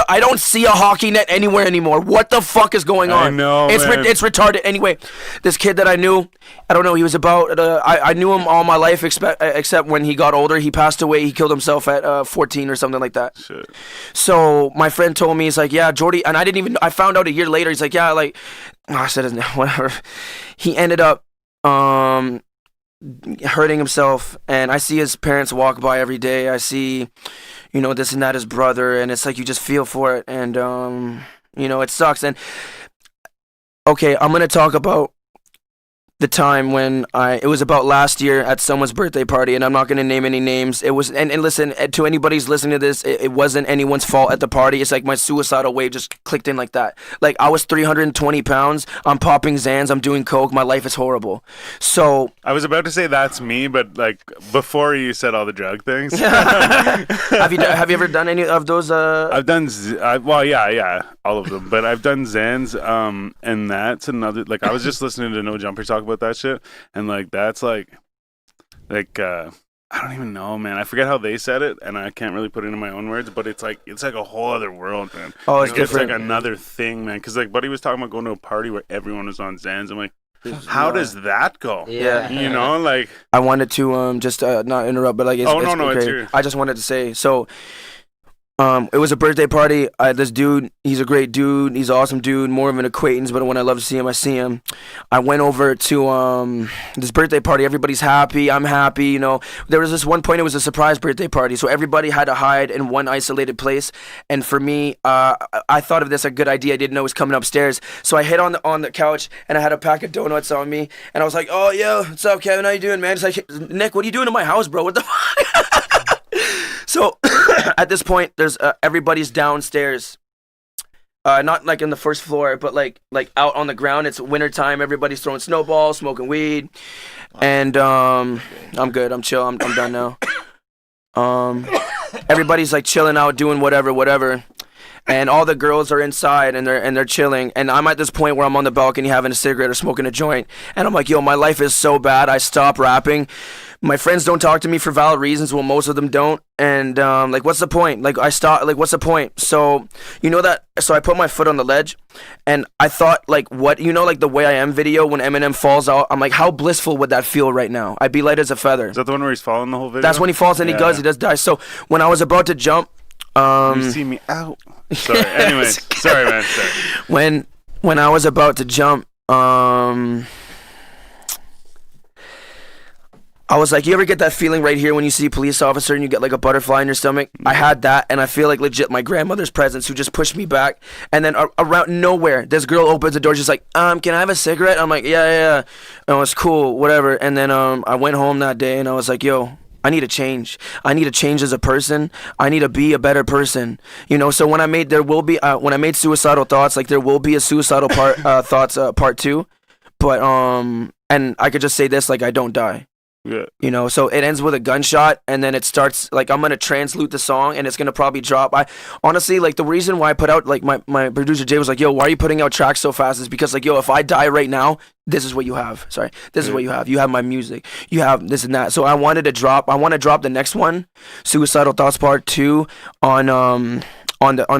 I don't see a hockey net anywhere anymore. What the fuck is going on? I know, It's man. it's retarded. Anyway, this kid that I knew, I don't know, he was about, I knew him all my life except when he got older. He passed away. He killed himself at 14 or something like that. Shit. So my friend told me, he's like, yeah, Jordy, and I found out a year later. He's like, yeah, like, I said his name, whatever. He ended up hurting himself, and I see his parents walk by every day. I see, this and that, his brother, and it's like you just feel for it, and it sucks. And okay, I'm gonna talk about the time when it was about last year at someone's birthday party, and I'm not going to name any names. It was, and listen, to anybody's listening to this, it wasn't anyone's fault at the party. It's like my suicidal wave just clicked in like that. Like, I was 320 pounds, I'm popping Xans, I'm doing coke, my life is horrible. So I was about to say that's me, but like before you said all the drug things. have you ever done any of those? I've done, yeah, all of them. But I've done Xans, and that's another. Like, I was just listening to No Jumper talk about that shit, and like that's like I don't even know, man. I forget how they said it, and I can't really put it into my own words. But it's like a whole other world, man. Oh, it's different. It's like another thing, man. Because like Buddy was talking about going to a party where everyone was on Xans. I'm like, how does that go? Yeah. Like I wanted to just not interrupt, but like it's okay. I just wanted to say, so it was a birthday party. This dude, he's a great dude. He's an awesome dude, more of an acquaintance, but when I love to see him, I see him. I went over to this birthday party. Everybody's happy. I'm happy. There was this one point, it was a surprise birthday party, so everybody had to hide in one isolated place. And for me, I thought of this a good idea. I didn't know it was coming upstairs. So I hid on the couch, and I had a pack of donuts on me. And I was like, oh, yo, what's up, Kevin? How you doing, man? Just like, Nick, what are you doing in my house, bro? What the fuck? So at this point, there's everybody's downstairs. not like in the first floor, but like out on the ground. It's wintertime. Everybody's throwing snowballs, smoking weed, and I'm good. I'm chill. I'm done now. Everybody's like chilling out, doing whatever. And all the girls are inside and they're chilling, and I'm at this point where I'm on the balcony having a cigarette or smoking a joint, and I'm like, yo, my life is so bad. I stop rapping. My friends don't talk to me for valid reasons. Well, most of them don't, and like, what's the point? Like, I stop. Like, what's the point? So so I put my foot on the ledge, and I thought, like, what, like the Way I Am video when Eminem falls out. I'm like, how blissful would that feel right now? I'd be light as a feather. Is that the one where he's falling the whole video? That's when he falls, and he does die. So when I was about to jump, you see me out. Sorry. Anyway, sorry, man. Sorry. When I was about to jump, I was like, you ever get that feeling right here when you see a police officer and you get like a butterfly in your stomach? I had that, and I feel like legit my grandmother's presence who just pushed me back. And then around nowhere, this girl opens the door, just like, can I have a cigarette? I'm like, yeah. Oh, it's cool, whatever. And then I went home that day, and I was like, yo, I need a change. I need a change as a person. I need to be a better person. So when I made Suicidal Thoughts, like, there will be a Suicidal Thoughts part 2. But and I could just say this, like, I don't die. Yeah. So it ends with a gunshot, and then it starts, like, I'm gonna translute the song, and it's gonna probably drop. I honestly, like, the reason why I put out, like, my producer Jay was like, yo, why are you putting out tracks so fast, is because, like, yo, if I die right now, this is what you have. This is what you have. You have my music. You have this and that. So I want to drop the next one, Suicidal Thoughts Part 2, on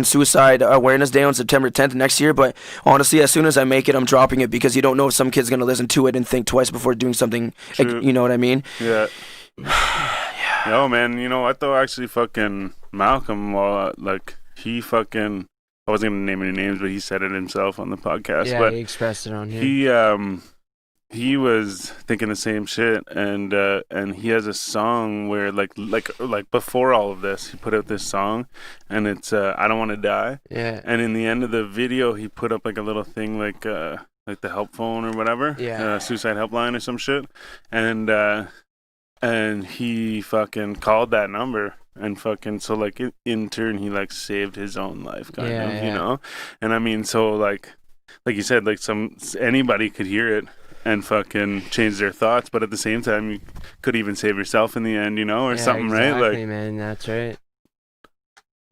Suicide Awareness Day on September 10th next year. But honestly, as soon as I make it, I'm dropping it, because you don't know if some kid's gonna listen to it and think twice before doing something. Like, you know what I mean? Yeah. Yeah. Yo, man, you know what though? Actually, fucking Malcolm, like, he fucking, I wasn't gonna name any names, but he said it himself on the podcast. Yeah, but he expressed it on here. He was thinking the same shit, and he has a song where like before all of this, he put out this song, and it's I Don't Want to Die. Yeah. And in the end of the video, he put up like a little thing like the help phone or whatever, suicide helpline or some shit, and he fucking called that number. And fucking, so like in turn, he like saved his own life, kind of, you know. And I mean, so like you said, like anybody could hear it and fucking change their thoughts, but at the same time, you could even save yourself in the end, or something, exactly, right? Like, man, that's right.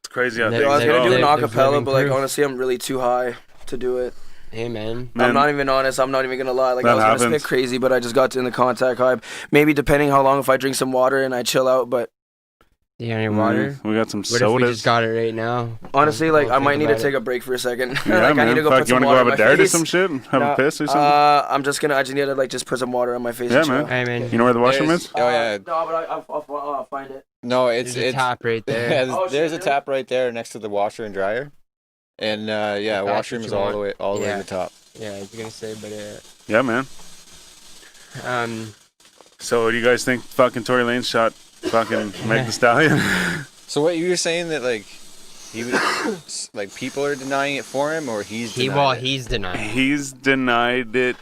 It's crazy how I was gonna do an They're acapella, but like, proof. honestly, I'm really too high to do it. Hey, man. I'm not even honest. I'm not even gonna lie. Like, I was happens. gonna spit crazy, but I just got in the contact high. Maybe depending how long, if I drink some water and I chill out, but. Do you got any water? We got some What if we sodas. just got it right now? Honestly, like, We'll I might need to think take a break for a second. Yeah, like, man. I need to go Fuck, put you some want to water go on have a my dart or face. some shit? Have a piss or something? I just need to like just put some water on my face. Yeah, and man. chill. Hey, man. You know where the washroom is? Oh yeah. No, but I'll find it. No, it's There's a tap right there. Yeah, Oh, there's a shit, tap right there next to the washer and dryer, and That's washroom what is you all the want. way Yeah. to the top. Yeah, I was gonna say, but Yeah, man. So, what do you guys think? Fucking Tory Lanez shot fucking Meg Thee Stallion. So what you were saying that like he was like people are denying it for him, or he's denying it? he's denying. He's denied it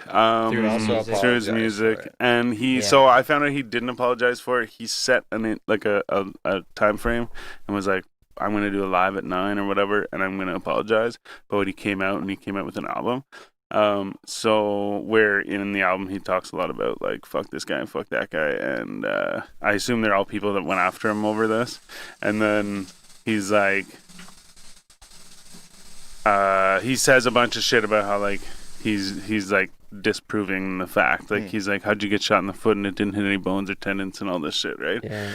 Through his music. through his Apologized music, for it. and he. Yeah. So I found out he didn't apologize for it. He set a time frame and was like, "I'm gonna do a live at 9 or whatever, and I'm gonna apologize." But when he came out with an album. So where in the album he talks a lot about like fuck this guy and fuck that guy, and I assume they're all people that went after him over this, and then he's like he says a bunch of shit about how like he's like disproving the fact, like he's like, how'd you get shot in the foot and it didn't hit any bones or tendons and all this shit, right? Yeah.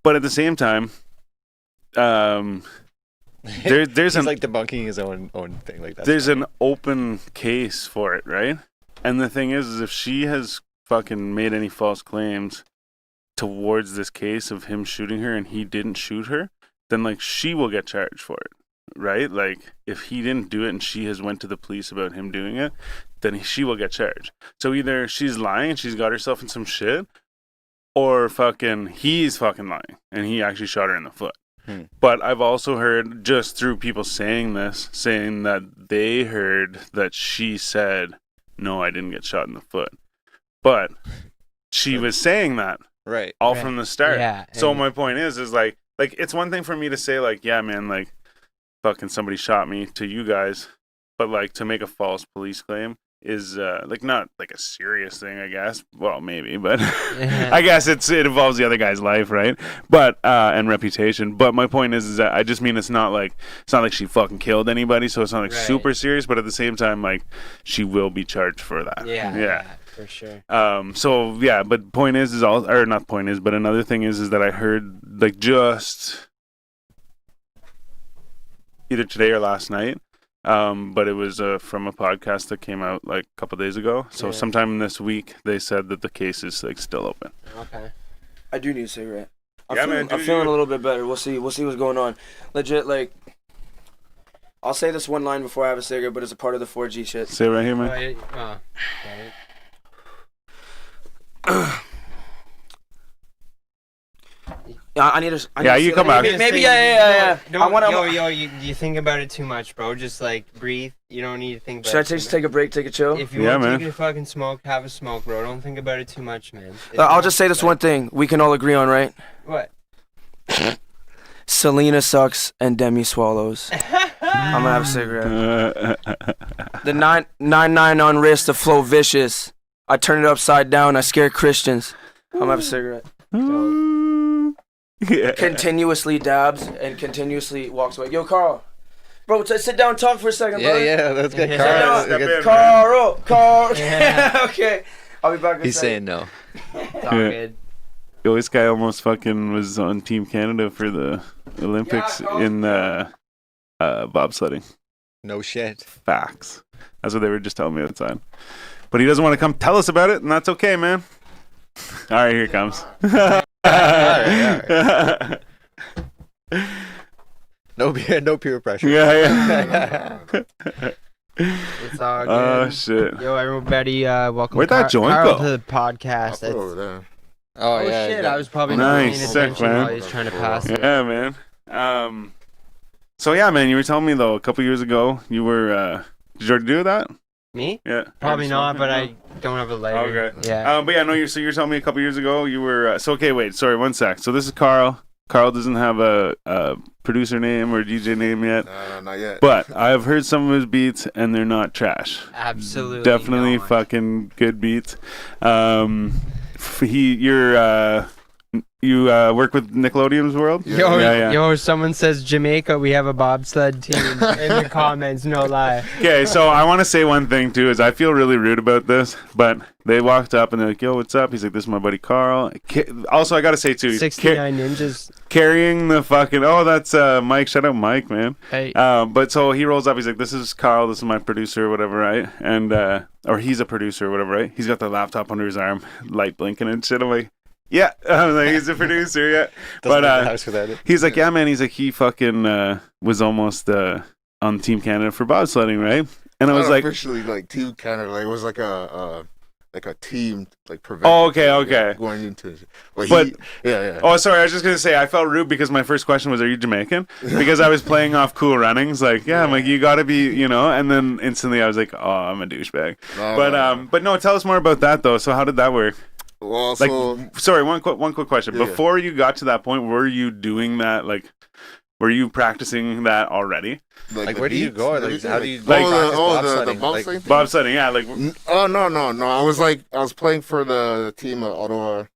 But at the same time, there's He's like debunking his own thing like that. there's an open case for it, right? And the thing is if she has fucking made any false claims towards this case of him shooting her and he didn't shoot her, then like she will get charged for it, right? Like if he didn't do it and she has went to the police about him doing it, then she will get charged. So either she's lying and she's got herself in some shit, or fucking he's fucking lying and he actually shot her in the foot. But I've also heard, just through people saying that they heard that she said, no, I didn't get shot in the foot. But she was saying that right all from the start. Yeah. So my point is like it's one thing for me to say like, yeah, man, like fucking somebody shot me to you guys, but like to make a false police claim is like not like a serious thing, I guess. Well, maybe, but I guess it involves the other guy's life, right? But and reputation. But my point is that I just mean it's not like she fucking killed anybody, so it's not like super serious. But at the same time, like she will be charged for that. Yeah, for sure. So yeah, but point is all, or not point is, but another thing is that I heard like just either today or last night. But it was from a podcast that came out like a couple days ago. So sometime this week, they said that the case is like still open. Okay. I do need a cigarette. I'm man, feeling a little bit better. We'll see what's going on. Legit, like, I'll say this one line before I have a cigarette, but it's a part of the 4G shit. Say it right here, man. I need to. You come back. Maybe, yeah. You think about it too much, bro. Just like breathe. You don't need to think about it. Should I take a break, take a chill? If you want to take a fucking smoke, have a smoke, bro. Don't think about it too much, man. I'll just say this one thing we can all agree on, right? What? Selena sucks and Demi swallows. I'm gonna have a cigarette. The 999 on wrist, the flow vicious. I turn it upside down. I scare Christians. I'm gonna have a cigarette. Yeah. Continuously dabs and continuously walks away. Yo, Carl. Bro, sit down and talk for a second, bro. Yeah, let's get Carl. Yeah. Okay. I'll be back in a second. He's saying no. It's all good. Yo, this guy almost fucking was on Team Canada for the Olympics in bobsledding. No shit. Facts. That's what they were just telling me outside. But he doesn't want to come tell us about it, and that's okay, man. All right, here it comes. All right. No peer pressure. Yeah. It's all good. Oh shit. Yo, everybody, welcome. Where'd that joint Carl go? to the podcast. Over there. Oh yeah, shit! I was probably not paying Nice, attention sick, man. while he was trying to pass it. Yeah, man. So yeah, man, you were telling me though a couple years ago you were. Did you already do that? Me? Yeah. Probably not, but I don't have a lighter. Okay. Yeah. But yeah, no. You're telling me a couple years ago you were. So okay, wait. Sorry, one sec. So this is Carl. Carl doesn't have a producer name or DJ name yet. No, not yet. But I have heard some of his beats, and they're not trash. Absolutely. Definitely not. fucking good beats. You work with Nickleodeonzwrld? Yo, someone says Jamaica, we have a bobsled team in the comments, no lie. Okay, so I want to say one thing too, is I feel really rude about this, but they walked up and they're like, yo, what's up? He's like, this is my buddy Carl. Also, I got to say too, 69 Ninjas. Carrying the fucking, that's Mike. Shout out Mike, man. Hey. But so he rolls up, he's like, this is Carl, this is my producer or whatever, right? And, or he's a producer or whatever, right? He's got the laptop under his arm, light blinking and shit. I'm like, yeah, I was like, he's a producer, yeah. But he's like, yeah, man. He's like, he fucking was almost on Team Canada for bobsledding, right? And I was like, officially like Team Canada, like it was like a team like prevent. Oh, okay. Going into it. But yeah. Oh, sorry. I was just gonna say I felt rude because my first question was, "Are you Jamaican?" Because I was playing off Cool Runnings, like, yeah, I'm like, you gotta be, and then instantly I was like, oh, I'm a douchebag. But no, tell us more about that though. So how did that work? Well, sorry, one quick question. Yeah. Before you got to that point, were you doing that? Like, were you practicing that already? Like where do you go? Like, how do you practice bobsledding? bobsledding? Bobsledding, yeah. Like, no. I was playing for the team of Ottawa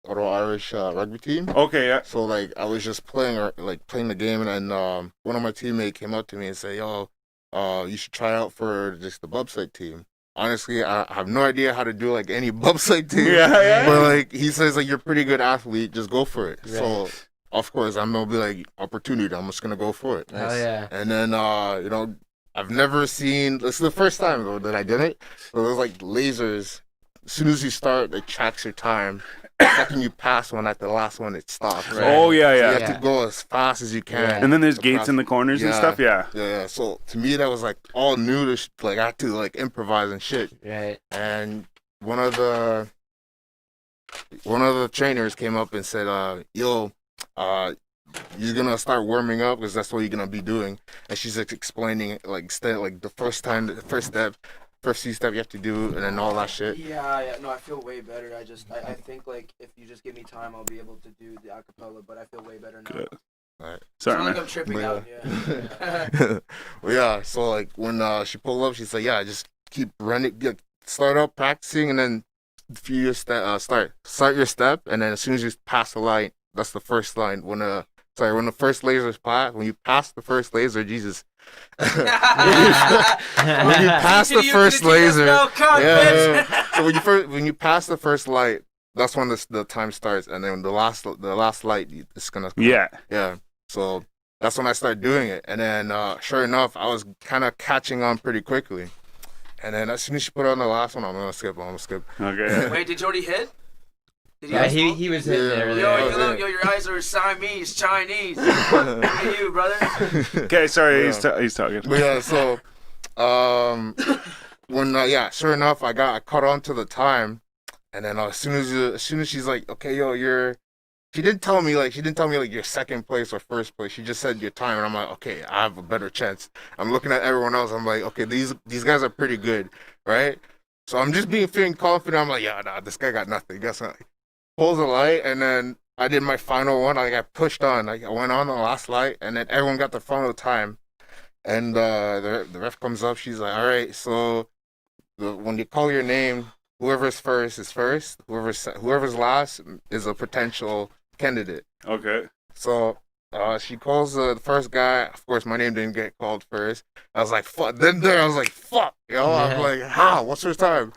Irish rugby team. Okay, yeah. So like I was just playing the game, and then one of my teammates came up to me and said, "Yo, you should try out for just the bobsled team." Honestly, I have no idea how to do like any bobsled team. Yeah. But like he says, like you're a pretty good athlete, just go for it. Right. So of course I'm gonna be like opportunity. I'm just gonna go for it. Hell yeah. And then I've never seen. This is the first time though that I did it. So it was like lasers. As soon as you start, it tracks your time. The second you pass one at the last one, it stops. Right. Oh yeah. So you have to go as fast as you can. Yeah. And then there's gates in the corners and stuff. Yeah. Yeah. So to me, that was like all new. Like I had to like improvise and shit. Right. And one of the trainers came up and said, "Yo, you're gonna start warming up because that's what you're gonna be doing." And she's like explaining like the first step. First few steps you have to do, and then all that shit. Yeah. No, I feel way better. I think like if you just give me time, I'll be able to do the acapella. But I feel way better now. Good. Sorry, Sound like man. I'm tripping Yeah. out. Yeah. Well, yeah. So like when she pulled up, she's like, yeah, just keep running, start up practicing, and then few your start your step, and then as soon as you pass the line, that's the first line. When the first laser's passed, when you pass the first laser, Jesus. When you pass the first laser, So when you pass the first light, that's when the time starts, and then the last light is gonna come. Yeah. So that's when I started doing it, and then sure enough, I was kind of catching on pretty quickly. And then as soon as she put on the last one, I'm gonna skip. Okay. Wait, did Jody hit? Did Yeah, he was hitting there. Yo, your eyes are Siamese, Chinese. Look at you, brother. Okay, sorry, Yeah. he's talking. But yeah, so when sure enough, I caught on to the time, and then as soon as she's like, okay, yo, she didn't tell me like you're second place or first place. She just said your time, and I'm like, okay, I have a better chance. I'm looking at everyone else. I'm like, okay, these guys are pretty good, right? So I'm just feeling confident. I'm like, yeah, nah, this guy got nothing. Guess what? Pulls the light, and then I did my final one. Like I pushed on. Like I went on the last light, and then everyone got the final time. And the ref comes up. She's like, all right, so when you call your name, whoever's first is first. Whoever's last is a potential candidate. Okay. So she calls the first guy. Of course, my name didn't get called first. I was like, fuck. Then I was like, fuck. I'm like, how? What's her time?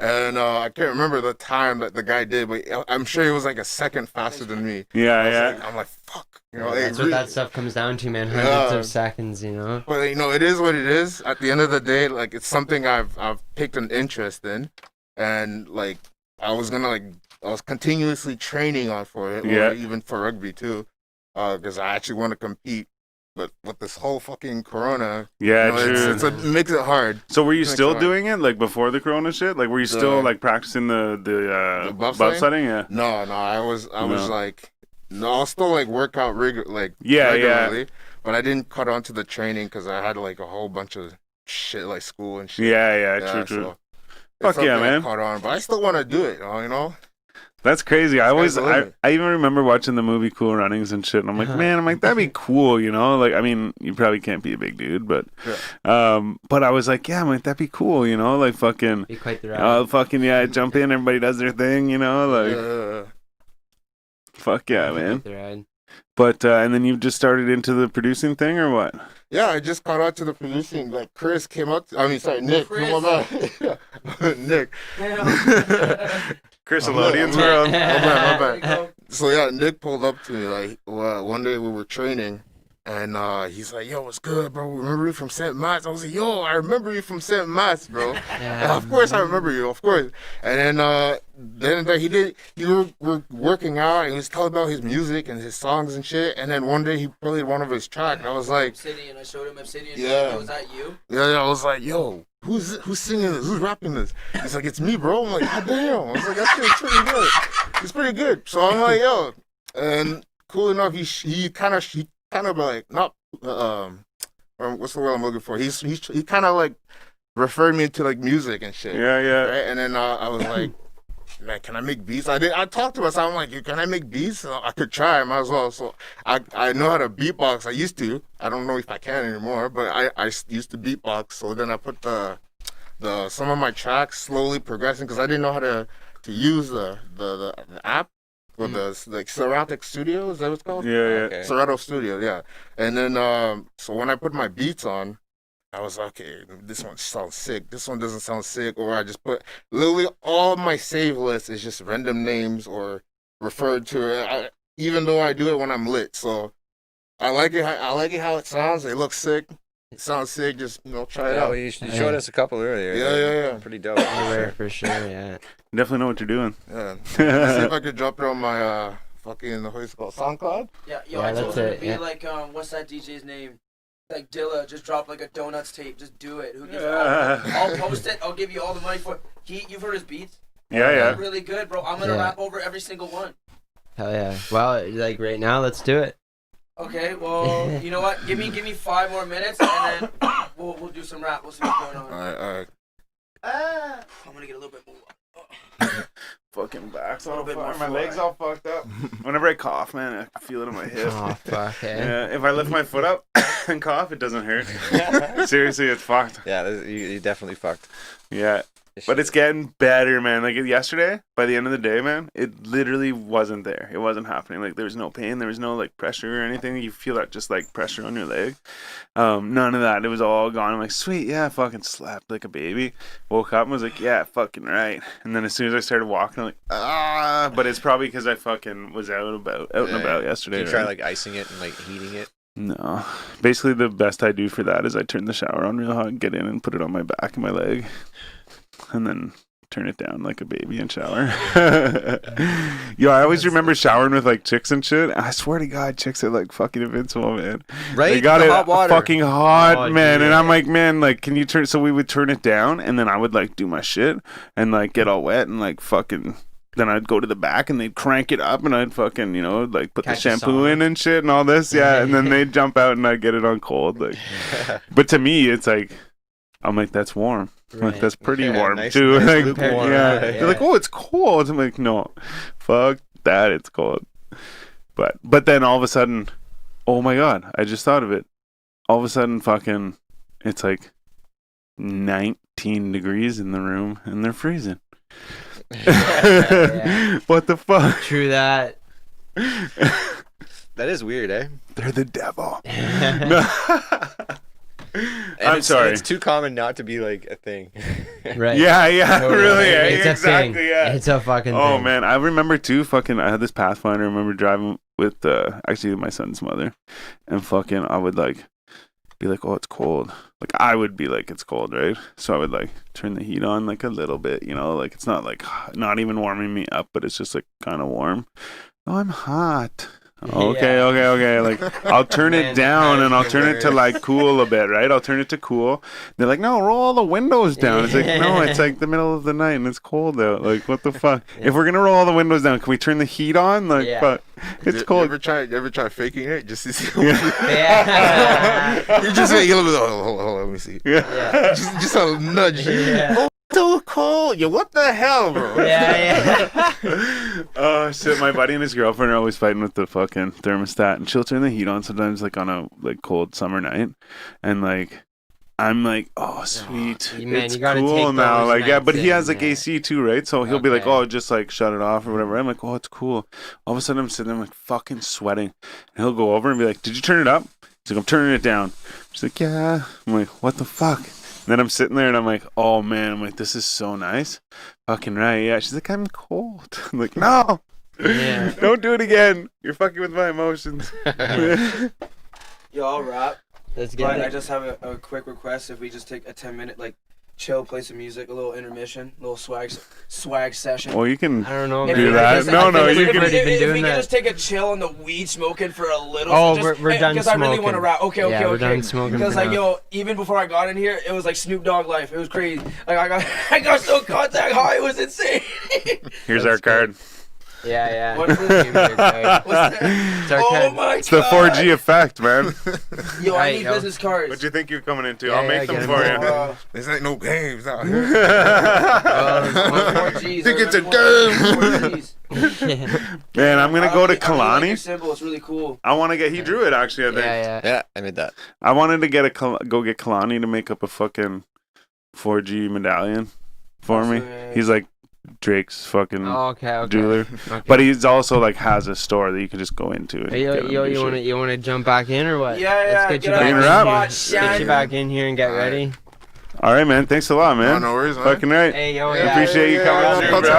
And I can't remember the time that the guy did, but I'm sure he was like a second faster than me. Yeah. I'm like, fuck. That's what that stuff comes down to, man. Hundreds of seconds, But it is what it is. At the end of the day, like it's something I've picked an interest in, and like I was continuously training on for it, or even for rugby too, because I actually want to compete. But with this whole fucking corona, true. it makes it hard. So were you still doing it like before the corona shit? Like were you still like practicing the bobsledding? Yeah. No, I was like, no, I'll still like work out regularly. But I didn't cut on to the training because I had like a whole bunch of shit like school and shit. Yeah, true. So Fuck yeah, man. I caught on, but I still want to do it. That's crazy. I even remember watching the movie Cool Runnings and shit, and I'm like, that'd be cool, Like, I mean, you probably can't be a big dude, but I was like, yeah, that'd be cool, Like, fucking, be quite the ride. jump in, everybody does their thing, like, fuck yeah, man. But and then you just started into the producing thing, or what? Yeah, I just caught on to the producing. Like Nick. Nick. Nickleodeonzwrld. My bad. So yeah, Nick pulled up to me like one day we were training, and he's like, "Yo, what's good, bro? Remember you from St. Matt's?" I was like, "Yo, I remember you from St. Matt's, bro." Of course I remember you, of course. And then we were working out, and he was telling about his music and his songs and shit. And then one day he played one of his tracks, and I was like, Obsidian. I showed him Obsidian. Yeah. Was that you? Yeah. I was like, "Yo, who's singing this? Who's rapping this?" He's like, "It's me, bro." I'm like, "God damn!" I was like, "That shit's pretty good. It's pretty good." So I'm like, "Yo," and cool enough, he kind of like not what's the word I'm looking for? He kind of like referred me to like music and shit. Yeah. Right? And then I was like, "Man, can I make beats?" I talked to myself. I'm like, "Can I make beats?" I could try. I might as well. So I know how to beatbox. I used to. I don't know if I can anymore, but I used to beatbox. So then I put the some of my tracks slowly progressing because I didn't know how to use the app. Or the like Serato Studio, is that what it's called? Yeah. Okay. Serato Studio, yeah. And then so when I put my beats on, I was like, okay, this one sounds sick. This one doesn't sound sick. Or I just put literally all my save list is just random names or referred to it. Even though I do it when I'm lit, so I like it. I like it how it sounds. It looks sick. It sounds sick. Just try it out. Well, you showed us a couple earlier. Yeah. Pretty dope. For sure, yeah. Definitely know what you're doing. Yeah. Let's see if I could drop it on my fucking what is it called, SoundCloud. Yeah, Yeah, I told that's him it, to be yeah. like what's that DJ's name? Like Dilla, just drop like a donuts tape. Just do it. Who gives? I'll post it. I'll give you all the money for it. You've heard his beats? Yeah. They're really good, bro. I'm gonna Yeah. rap over every single one. Hell yeah. Well, like right now, let's do it. Okay, well, you know what? Give me 5 more minutes, and then we'll do some rap. We'll see what's going on. All right. I'm gonna get a little bit more. fucking back's all bit more fucked. My legs all fucked up. Whenever I cough, man, I can feel it in my hip. Oh fuck. Yeah, if I lift my foot up and cough, it doesn't hurt. Seriously, it's fucked. Yeah, you definitely fucked. Yeah. But it's getting better, man. Like yesterday, by the end of the day, man, it literally wasn't there. It wasn't happening. Like there was no pain. There was no like pressure or anything. You feel that just like pressure on your leg. None of that. It was all gone. I'm like, sweet, yeah, I fucking slept like a baby. Woke up and was like, yeah, fucking right. And then as soon as I started walking, I'm like, ah. But it's probably because I fucking was out and about yesterday. Did you try like icing it and like heating it? No. Basically, the best I do for that is I turn the shower on real hot, get in and put it on my back and my leg. And then turn it down like a baby and shower. Yo, I always remember showering with like chicks and shit. I swear to God, chicks are like fucking invincible, man. Right? They got the it hot water. fucking hot, man. Dude. And I'm like, man, like, can you turn? So we would turn it down, and then I would like do my shit and like get all wet and like fucking. Then I'd go to the back and they'd crank it up and I'd fucking, you know, like put Catch the a shampoo sauna. in and shit and all this, yeah. And then they'd jump out and I'd get it on cold, like. But to me, it's like, I'm like, that's warm. Right. Like that's pretty Yeah, warm nice- too. nice Like, lukewarm. yeah. Yeah. They're like, oh, it's cold. I'm like, no, fuck that, it's cold. But then all of a sudden, oh my God, I just thought of it. All of a sudden, fucking, it's like 19 degrees in the room and they're freezing. Yeah. What the fuck? True that. That is weird, eh? They're the devil. And No. I'm sorry. It's too common not to be like a thing. Right. Yeah, Totally. really. It's a exactly, thing. yeah. It's a fucking Oh thing. man, I remember too. Fucking, I had this Pathfinder. I remember driving with actually my son's mother, and fucking, I would like be like, oh, it's cold. Like I would be like, it's cold, right? So I would like turn the heat on like a little bit, you know, like it's not like not even warming me up, but it's just like kind of warm. Oh, I'm hot. Okay. Like I'll turn it Man, down and I'll that's turn it to the like cool a bit, right? I'll turn it to cool. They're like, no, roll all the windows down. It's like, no, it's like the middle of the night and it's cold out. Like, what the fuck? If we're gonna roll all the windows down, can we turn the heat on? Like, Yeah. fuck, it's You cold. ever try faking it just to see? Yeah. You just get a little bit. Hold on, let me see. Yeah. Just a nudge. Yeah. So cold. You what the hell, bro? Yeah. Oh shit, my buddy and his girlfriend are always fighting with the fucking thermostat, and she'll turn the heat on sometimes like on a like cold summer night, and like I'm like, oh sweet, man, it's you gotta cool take now, those like yeah, nights but he in, has like yeah. AC too, right? So he'll be like, Okay. oh, just like shut it off or whatever. I'm like, oh, it's cool. All of a sudden I'm sitting there like fucking sweating, and he'll go over and be like, did you turn it up? He's like, I'm turning it down. She's like, yeah. I'm like, what the fuck? And then I'm sitting there and I'm like, oh man, I'm like, this is so nice. Fucking right, yeah. She's like, I'm cold. I'm like, no. Yeah. Don't do it again. You're fucking with my emotions. Yo, I'll rap. Let's get But I it. just have a quick request. If we just take a 10-minute like chill, play some music, a little intermission, a little swag session. Well, you can. I don't know. If do man. we that. just- No, I think no, if you we- can- Already been if doing we that. can just take a chill on the weed smoking for a little. Oh, just, we're done Because I really want to smoking. rap. Okay. Yeah, we're done smoking Because for like now. yo, even before I got in here, it was like Snoop Dogg life. It was crazy. Like I got so contact high, it was insane. Here's our card. Yeah. What is Give me your card. What's that? It's our Oh card. my It's the god. 4G effect, man. Yo, I Right, need yo. business cards. What do you think you're coming into? Yeah, I'll make yeah, them get for 'em you. all. There's ain't no games out here. Think Think it's a Man, I'm gonna go to Your Kalani. symbol, it's really cool. I want to get. He drew it actually. I think. Yeah. Yeah, I made that. I wanted to get go get Kalani to make up a fucking 4G medallion for me. Sick. He's like Drake's fucking Oh, okay. jeweler, Okay. but he's also like has a store that you can just go into. And Hey, get him yo, new you shit. wanna jump back in or what? Yeah, Let's get get you out back of in the here. spot, Let's get shine. you back in here and get Alright. ready. All right, man. Thanks a lot, man. No worries, man. Fucking right. Hey, yo, I yeah. appreciate you coming on here, bro.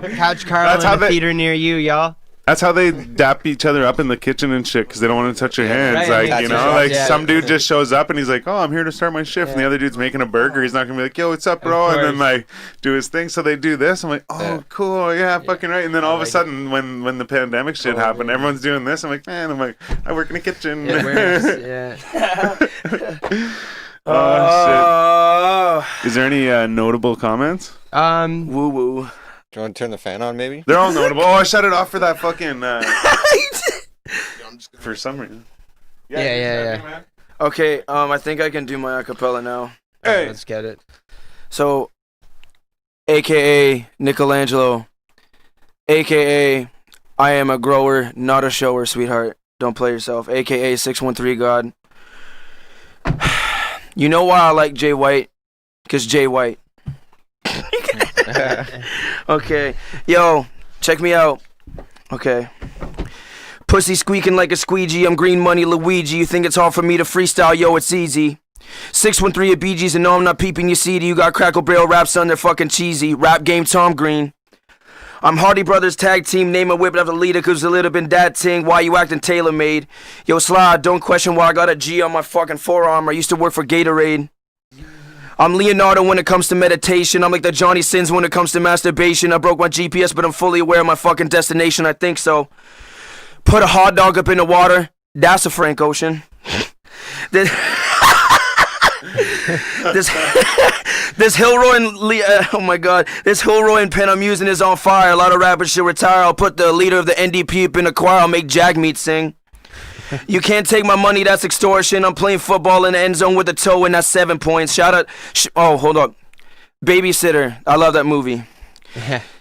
Yo, catch Carl That's how in the they- theater near you, y'all. That's how they dap each other up in the kitchen and shit, because they don't want to touch your hands. Right, like, yeah, you that's know, right, like yeah. some dude just shows up and he's like, oh, I'm here to start my shift. And the Yeah. other dude's making a burger. He's not going to be like, yo, what's up, bro? And then, course. like, do his thing. So they do this. I'm like, oh, Yeah. cool. Yeah, fucking right. And then all of a like sudden, when the pandemic shit Oh, happened, man. everyone's doing this. I'm like, man, I work in a kitchen. Yeah, yeah. Oh, shit. Is there any notable comments? Woo woo. Do you want to turn the fan on, maybe? They're all notable. Oh, I shut it off for that fucking, for some reason. Yeah. man. Okay, I think I can do my acapella now. Hey. Let's get it. So aka Nickleodeonzwrld, aka I am a grower, not a shower, sweetheart. Don't play yourself. AKA 613 God. You know why I like Jay White? Because Jay White. Okay. Yo, check me out. Okay. Pussy squeaking like a squeegee. I'm green money Luigi. You think it's hard for me to freestyle? Yo, it's easy. 613 at BG's and no, I'm not peeping your CD. You got Crackle Barrel raps on, they're fucking cheesy. Rap game Tom Green. I'm Hardy Brothers tag team, name a whip after leader, cause a little been that ting. Why you acting tailor-made? Yo, Slide, don't question why I got a G on my fucking forearm. I used to work for Gatorade. I'm Leonardo when it comes to meditation. I'm like the Johnny Sins when it comes to masturbation. I broke my GPS, but I'm fully aware of my fucking destination. I think so. Put a hot dog up in the water. That's a Frank Ocean. This Hilroy oh my god, this Hilroy and pen I'm using is on fire. A lot of rappers should retire. I'll put the leader of the NDP up in the choir. I'll make Jagmeet sing. You can't take my money, that's extortion. I'm playing football in the end zone with a toe and that's 7 points. Shout out, oh hold up, Babysitter. I love that movie.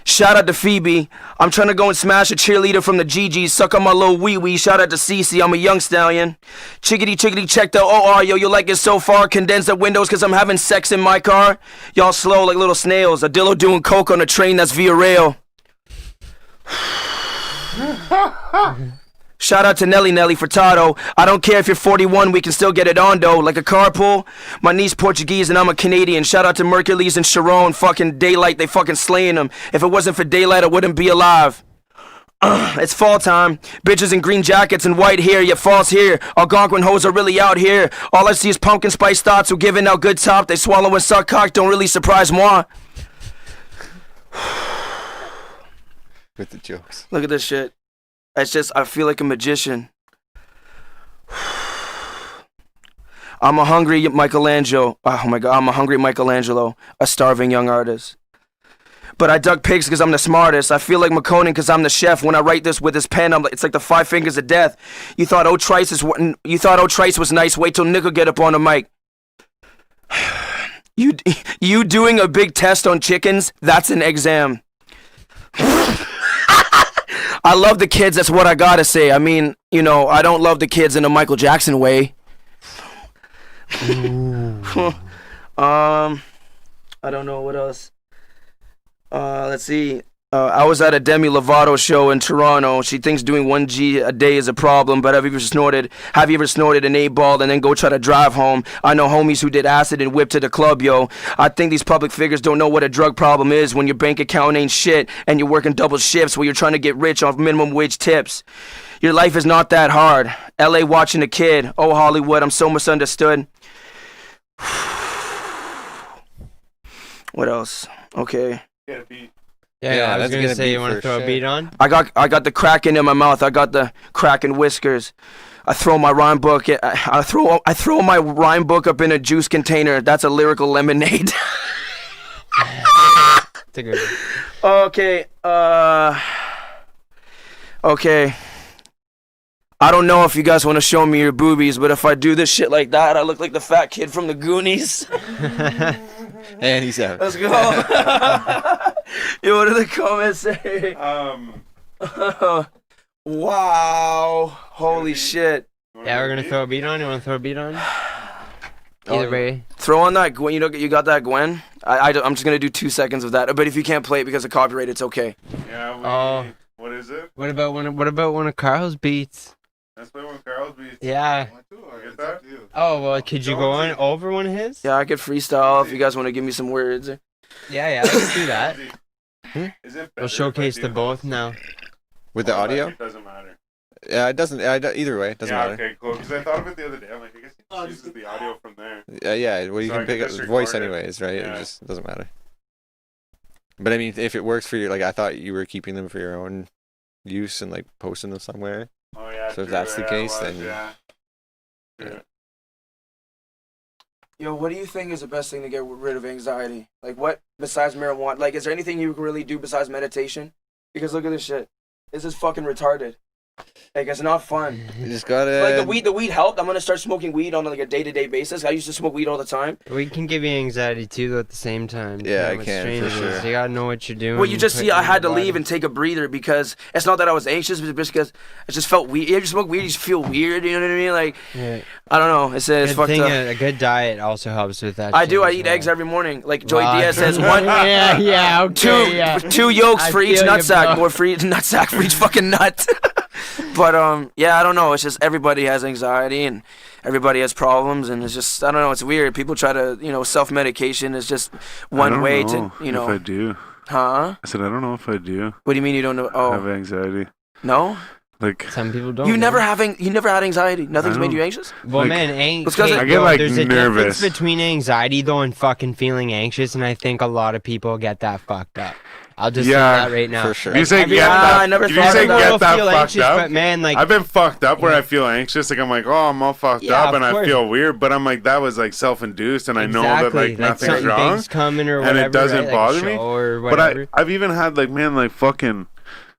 Shout out to Phoebe. I'm trying to go and smash a cheerleader from the GGs. Suck on my little wee wee. Shout out to Cece. I'm a young stallion. Chickity chickity check the OR. Yo, you like it so far? Condense the windows cause I'm having sex in my car. Y'all slow like little snails. A dillo doing coke on a train that's via rail. Shout out to Nelly Furtado. I don't care if you're 41, we can still get it on though. Like a carpool. My niece Portuguese and I'm a Canadian. Shout out to Mercules and Sharon. Fucking Daylight, they fucking slaying them. If it wasn't for Daylight, I wouldn't be alive. It's fall time. Bitches in green jackets and white hair. Yet fall's here. Algonquin hoes are really out here. All I see is pumpkin spice thoughts who giving out good top. They swallow and suck cock. Don't really surprise moi. With the jokes. Look at this shit. It's just, I feel like a magician. I'm a hungry Michelangelo. Oh my god, I'm a hungry Michelangelo. A starving young artist. But I duck pigs because I'm the smartest. I feel like McConan because I'm the chef. When I write this with his pen, it's like the 5 fingers of death. You thought Trice was nice. Wait till Nick get up on the mic. You doing a big test on chickens? That's an exam. I love the kids, that's what I gotta say. I mean, you know, I don't love the kids in a Michael Jackson way. I don't know what else. Let's see. I was at a Demi Lovato show in Toronto. She thinks doing 1G a day is a problem, but have you ever snorted an 8-ball and then go try to drive home? I know homies who did acid and whipped to the club, yo. I think these public figures don't know what a drug problem is when your bank account ain't shit and you're working double shifts while you're trying to get rich off minimum wage tips. Your life is not that hard. LA watching a kid. Oh, Hollywood, I'm so misunderstood. What else? Okay. Yeah, beat. Yeah, I was gonna say, you want to throw a beat on? I got the Kraken in my mouth. I got the Kraken whiskers. I throw my rhyme book. I throw my rhyme book up in a juice container. That's a lyrical lemonade. It's a good one. Okay. Okay. I don't know if you guys want to show me your boobies, but if I do this shit like that, I look like the fat kid from the Goonies. And he's out. Let's go. Yo, what do the comments say? Wow. Holy shit. Yeah, we're gonna throw a beat on. You want to throw a beat on? Either way. Throw on that Gwen. You know, you got that Gwen? I'm just gonna do 2 seconds of that. But if you can't play it because of copyright, it's okay. Yeah. What is it? What about one of Carl's beats? Let's play one of Carl's beats. Yeah. Get that? Oh well, could you go on over one of his? Yeah, I could freestyle if you guys want to give me some words. Yeah, let's do that. Is it We'll showcase the both now. With the audio? It doesn't matter. Yeah, it doesn't. Either way, it doesn't matter. Okay, cool. Because I thought of it the other day. I'm like, I guess he uses the audio from there. Yeah. Well, you So can pick up his voice anyways, right? Yeah. It just doesn't matter. But I mean, if it works for you, like I thought you were keeping them for your own use and like posting them somewhere. Oh yeah. So if that's the case, then yeah. Yo, what do you think is the best thing to get rid of anxiety? Like, what besides marijuana? Like, is there anything you can really do besides meditation? Because look at this shit. This is fucking retarded. Like, it's not fun. You just gotta. Like, the weed helped. I'm gonna start smoking weed on like a day-to-day basis. I used to smoke weed all the time. Weed can give you anxiety too, though, at the same time. Yeah, it it can, for sure. You gotta know what you're doing. Well, you just see, I had to leave and take a breather because it's not that I was anxious, but just because I just felt weird. You ever smoke weed, you just feel weird. You know what I mean? Like, Yeah. I don't know. It's fucked up. A good diet also helps with that. I shit do. I as eat well. eggs every morning. Like Joey Wow. Diaz says, one, yeah, okay, two yolks I for each feel you, nutsack, bro. or for each nutsack for each fucking nut. But yeah, I don't know. It's just everybody has anxiety and everybody has problems, and it's just, I don't know. It's weird. People try to, self-medication is just one way to, If I do. Huh? I said I don't know if I do. What do you mean you don't know? Oh, Have anxiety. no. Like Some people don't. You never man. had anxiety. Nothing's I made don't- you anxious. Well, like- man, It's 'cause I get, like, there's a nervous. difference between anxiety though and fucking feeling anxious, and I think a lot of people get that fucked up. I'll just say Yeah, that right now. for sure. You say every- get Yeah, that. I never If you thought say of that. get People that feel fucked anxious, up. but man, like I've been fucked up where Yeah. I feel anxious. Like I'm like, oh, I'm all fucked Yeah, up, of and I course. feel weird. But I'm like, that was like self-induced, and I know that like nothing's something wrong. big's coming or and whatever, it doesn't right? bother like a me. show or But whatever. I've even had like, man, like fucking,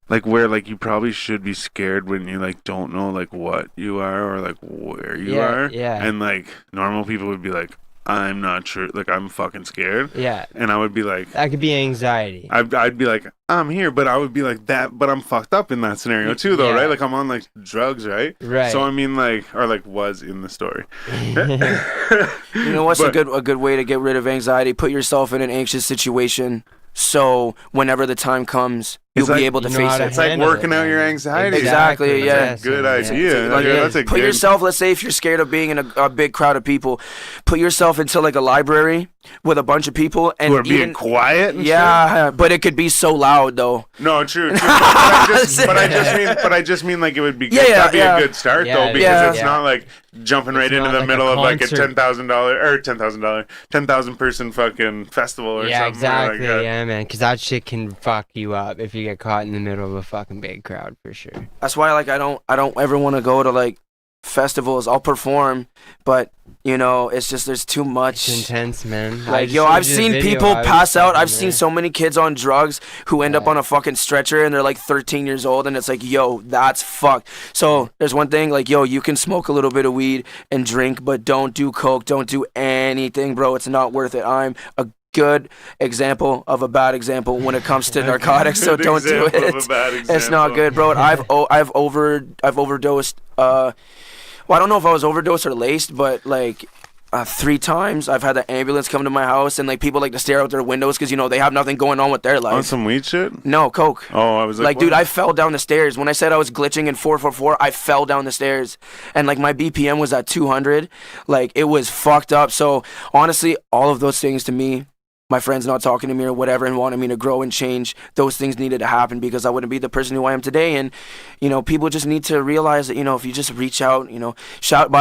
like where like you probably should be scared when you like don't know like what you are or like where you are. Yeah. And like normal people would be like, I'm not sure. Like I'm fucking scared. Yeah, And I would be like, that could be anxiety. I'd be like, I'm here, but I would be like that, but I'm fucked up in that scenario too, though, Yeah. right? Like I'm on like drugs, right? Right. So I mean, like, or like was in the story. You know what's But- a good way to get rid of anxiety? Put yourself in an anxious situation, so whenever the time comes, you'll It's like- be able to You know face how to it. It's like handle working it, out your man. anxiety. Exactly, yeah. That's a good idea. Like, That's a put good. yourself, let's say if you're scared of being in a big crowd of people, put yourself into like a library with a bunch of people and Who are being even, quiet. And yeah, but it could be so loud though. shit? No, true. But I just mean like it would be. Good. Yeah, That'd be yeah. a good start Yeah, though, because yeah. it's not like jumping right It's into not the like a middle of like a concert. $10,000 person fucking festival or Yeah, something. exactly. Like that. Yeah, man. Because that shit can fuck you up if you get caught in the middle of a fucking big crowd, for sure. That's why like I don't ever want to go to like festivals. I'll perform, but it's just there's too much. It's intense, man. I Like, just yo, showed I've you the seen video. people I was pass out. fucking I've seen there. so many kids on drugs who end up Yeah. on a fucking stretcher and they're like 13 years old, and it's like, yo, that's fucked. So there's one thing, like, yo, you can smoke a little bit of weed and drink, but don't do coke, don't do anything, bro. It's not worth it. I'm a good example of a bad example when it comes to narcotics, so Good don't do example of it. a bad It's not example. good, bro. I've overdosed. Well, I don't know if I was overdosed or laced, but like 3 times I've had the ambulance come to my house, and like people like to stare out their windows because they have nothing going on with their On life. some weed shit. No, coke. Oh, I was Like, like, dude, what? I fell down the stairs. When I said I was glitching in 444, I fell down the stairs. And, like, my BPM was at 200. Like, it was fucked up. So, honestly, all of those things to me, my friends not talking to me or whatever and wanting me to grow and change, those things needed to happen because I wouldn't be the person who I am today. And, people just need to realize that, if you just reach out, shout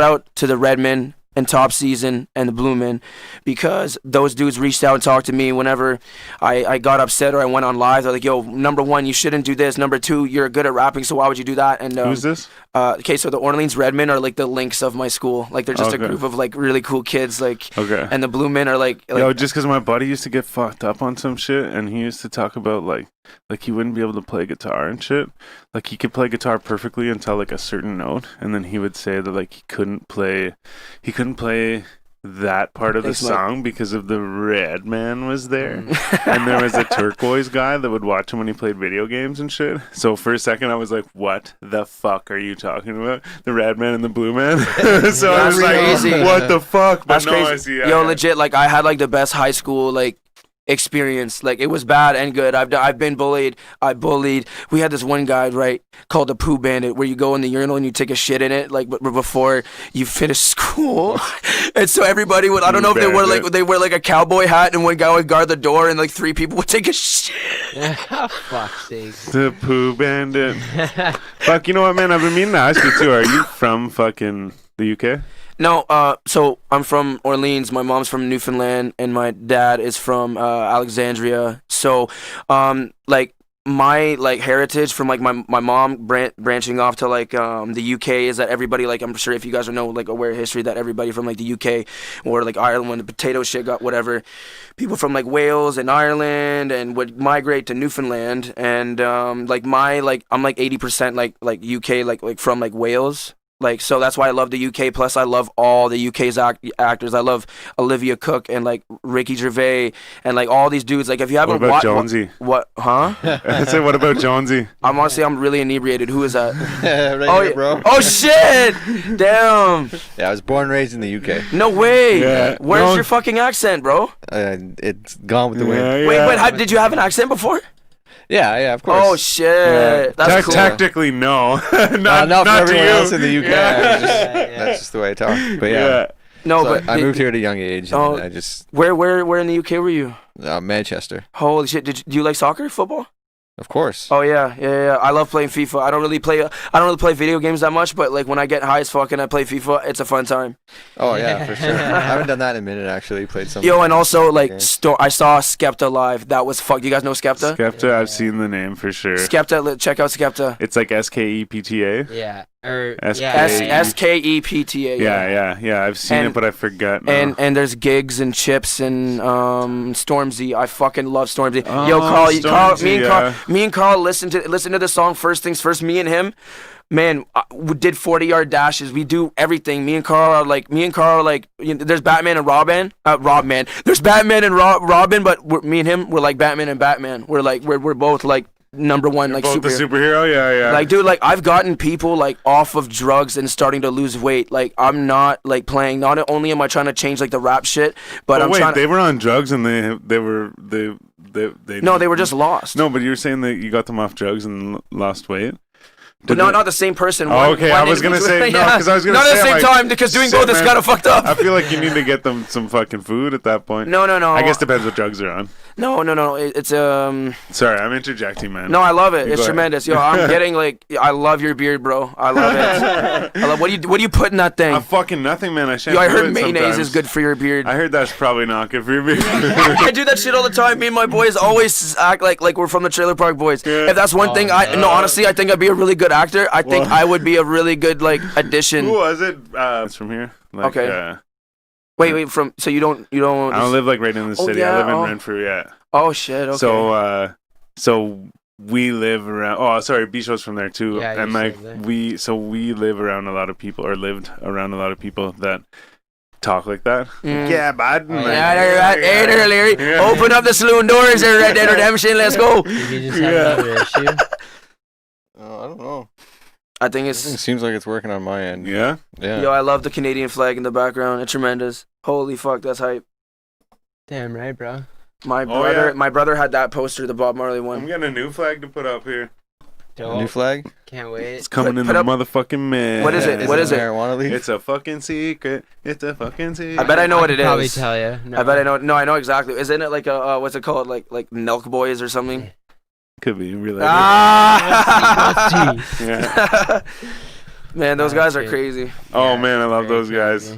out to the Redmen and Top Season and the Blue Men, because those dudes reached out and talked to me whenever I got upset or I went on live. They're like, yo, number 1, you shouldn't do this. Number 2, you're good at rapping, so why would you do that? And Who's this? okay, so the Orleans Redmen are like the links of my school. Like, they're just Okay. a group of like really cool kids. Like, Okay. and the Blue Men are like Yo, just because my buddy used to get fucked up on some shit, and he used to talk about like he wouldn't be able to play guitar and shit. Like he could play guitar perfectly until like a certain note, and then he would say that like he couldn't play that part of the Thanks, Mike. song because of the red man was there, and there was a turquoise guy that would watch him when he played video games and shit. So for a second I was like, what the fuck are you talking about? The red man and the blue man? So I was crazy. like, what the fuck? But That's no, I crazy. see. Yo, legit, like I had like the best high school like experience. Like, it was bad and good. I've been bullied. I bullied. We had this one guy, right, called the Poo Bandit, where you go in the urinal and you take a shit in it, like before you finish school. And so everybody would, I don't know if they wear like a cowboy hat, and one guy would guard the door, and like 3 people would take a shit. Fuck's sake. The Poo Bandit. Fuck, you know what, man? I've been meaning to ask you too. Are you from fucking the UK? No, so I'm from Orleans. My mom's from Newfoundland, and my dad is from Alexandria. So, like, my like heritage from like my mom branching off to like the UK is that everybody, like, I'm sure if you guys are like aware of history, that everybody from like the UK or like Ireland, when the potato shit got whatever, people from like Wales and Ireland and would migrate to Newfoundland, and like I'm like 80% like UK like from like Wales. Like, so that's why I love the UK. Plus, I love all the UK's actors. I love Olivia Cook and like Ricky Gervais and like all these dudes. Like, if you haven't watched, Jonesy? What? Huh? I said, what about Jonesy? I'm really inebriated. Who is that? Right here, bro. Oh shit! Damn. Yeah, I was born and raised in the UK. No way. Yeah. Where's your fucking accent, bro? It's gone with the wind. Yeah, Wait, yeah. did you have an accent before? Yeah, of course. Oh shit. Yeah. That's cool. Tactically, no. Not for to everyone you. else in the UK. Yeah. That's just the way I talk. But yeah. No, So but I moved here at a young age, and Oh. I just where in the UK were you? Manchester, Holy shit! Do you like soccer, football? of course. Oh yeah. I love playing FIFA. I don't really play video games that much, but like when I get high as fuck and I play FIFA, it's a fun time. Oh yeah, for sure. I haven't done that in a minute actually. Played some. Yo, and also like games. I saw Skepta live. That was fuck. You guys know Skepta? Skepta, I've seen the name for sure. Skepta, check out Skepta. It's like SKEPTA. Yeah. Or SKEPTA. Yeah. I've seen And- it, but I forgot now. And there's Gigs and Chips and Stormzy. I fucking love Stormzy. Oh, Yo, Carl, Stormzy, me and Carl listen to the song First Things First. Me and him, man, we did 40-yard dashes. We do everything. Me and Carl are like, you know, there's Batman and Robin. There's Batman and Robin, but me and him, we're like Batman and Batman. We're both like number one, like Both the superhero. superhero, yeah. Like, dude, like I've gotten people like off of drugs and starting to lose weight. Like, I'm not like playing. Not only am I trying to change like the rap shit, but I'm wait, trying. they were on drugs and they No, they were just lost. No, but you were saying that you got them off drugs and lost weight. But not the same person. Oh, okay, I was gonna say no, because I was gonna not say at the same like, time because doing shit, both is man, kind of fucked up. I feel like you need to get them some fucking food at that point. No. I guess depends what drugs are on. No. It's Sorry, I'm interjecting, man. No, I love it. You It's go ahead. tremendous. Yo, I'm getting like, I love your beard, bro. I love it. I love, what do you put in that thing? I'm fucking nothing, man. I Yo, I heard it mayonnaise sometimes. is good for your beard. I heard that's probably not good for your beard. I do that shit all the time. Me and my boys always act like we're from the Trailer Park Boys. Yeah. If that's one thing, honestly, I think I'd be a really good actor. I think I would be a really good like addition. Who was it? It's from here. Like, Okay. Wait. So you don't. I don't live like right in the city. yeah, I live in oh. Renfrew. Yeah. Oh shit. Okay. So we live around. Oh, sorry, Bisho's from there too. Yeah, and you like said that. we live around a lot of people, or lived around a lot of people that talk like that. Yeah, bud. Oh, Like, yeah. Hey there, Larry. Yeah. Open up the saloon doors there, Red Dead Redemption. Let's go. Did you just have another issue? I don't know. I think It it's. seems like it's working on my end. Yeah. Yeah. Yo, I love the Canadian flag in the background. It's tremendous. Holy fuck, that's hype. Damn right, bro. My yeah. brother had that poster, the Bob Marley I'm one. getting a new flag to put up here. A new flag? Can't wait. It's coming in put the up- motherfucking mail. What is it? What is it? Marijuana leaf? It's a fucking secret. It's a fucking secret. I bet I know what it could probably is. tell you. No. I bet I know. No, I know exactly. Isn't it like a what's it called? Like Milk Boys or something? Could be related. Ah! Yeah. Man, those guys are crazy. Oh man, I love those guys.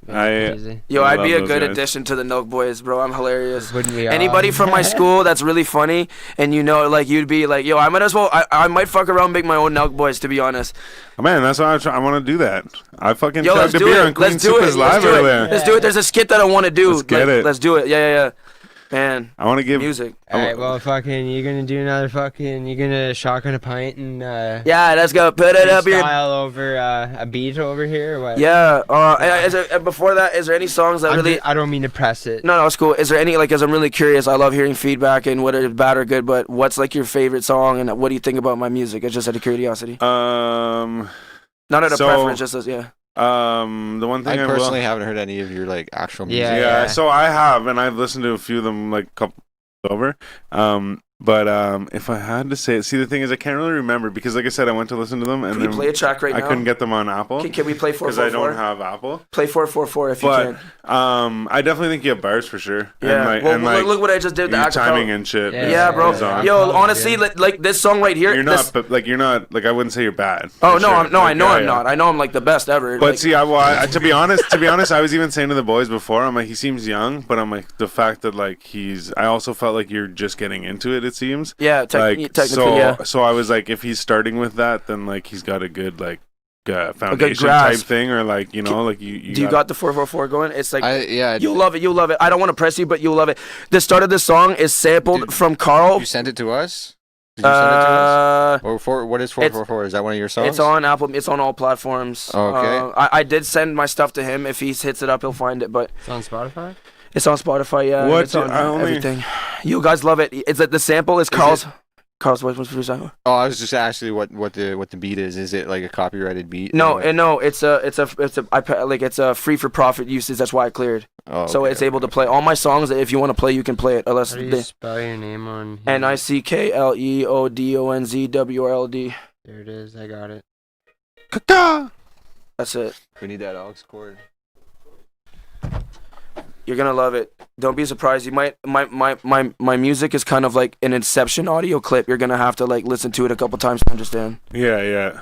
Yo, I I'd be love a those good guys. addition to the Milk Boys, bro. I'm hilarious. Wouldn't we all? Anybody from my school that's really funny, and you know, like you'd be like, yo, I might as well. I might fuck around, and make my own Milk Boys, to be honest. Man, that's why I want to do that. I fucking Yo, let's chugged a do beer it. on Queen Let's do it. Super's Let's live do it. earlier. Let's do it. There's a skit that I want to do. Let's get it. Let's do it. Yeah. Man, I want to give music. Alright, well, fucking, you're gonna do another fucking. You're gonna shotgun a pint and Yeah, let's go. Put it up here. style over a beat over here. Or what? Yeah. Before that, is there any songs that really? I don't mean to press it. No, it's cool. Is there any, like, as I'm really curious, I love hearing feedback and whether it's bad or good, but what's, like, your favorite song and what do you think about my music? It's just out of curiosity. Not out of so- preference, just as, yeah. the one thing I I personally will. haven't heard any of your like actual music. Yeah. Yeah, so I have, and I've listened to a few of them like couple over. But if I had to say it, see, the thing is, I can't really remember because, like I said, I went to listen to them and Can we then play a track right I now? couldn't get them on Apple Can we play because I 444? don't have Apple. Play 444 if you But can. I definitely think you have bars for sure. Yeah. and Look what I just did with the your acapella. timing and shit. Yeah, bro. is on. Yo, honestly, like this song right here. You're this- not, but like you're not, like I wouldn't say you're bad. Oh for no, sure. I know Like, I'm yeah. not. I know I'm like the best ever. But like, see, to be honest, I was even saying to the boys before, I'm like, he seems young, but I'm like, the fact that like I also felt like you're just getting into it it seems. Yeah, technically, yeah. So I was like, if he's starting with that, then like he's got a good like foundation type thing, or like like you. Do you got the 444 going? It's like yeah. You'll love it. You'll love it. I don't want to press you, but you'll love it. The start of the song is sampled from Carl. You sent it to us. Did you send it to us? Or what is 444? Is that one of your songs? It's on Apple. It's on all platforms. Okay. I did send my stuff to him. If he hits it up, he'll find it. But It's on Spotify? it's on Spotify. Yeah. What? It's on everything. You guys love it. It's the sample is Carl's. Carl's what's the Oh, I was just asking what the beat is. Is it like a copyrighted beat? No, it's a free for profit usage. That's why I cleared. Oh, so it's able to play all my songs. If you want to play, you can play it. Unless How do you spell your name on here? Nickleodeonzwrld. There it is. I got it. That's it. We need that aux cord. You're gonna love it. Don't be surprised. You might my music is kind of like an Inception audio clip. You're gonna have to like listen to it a couple times to understand. Yeah.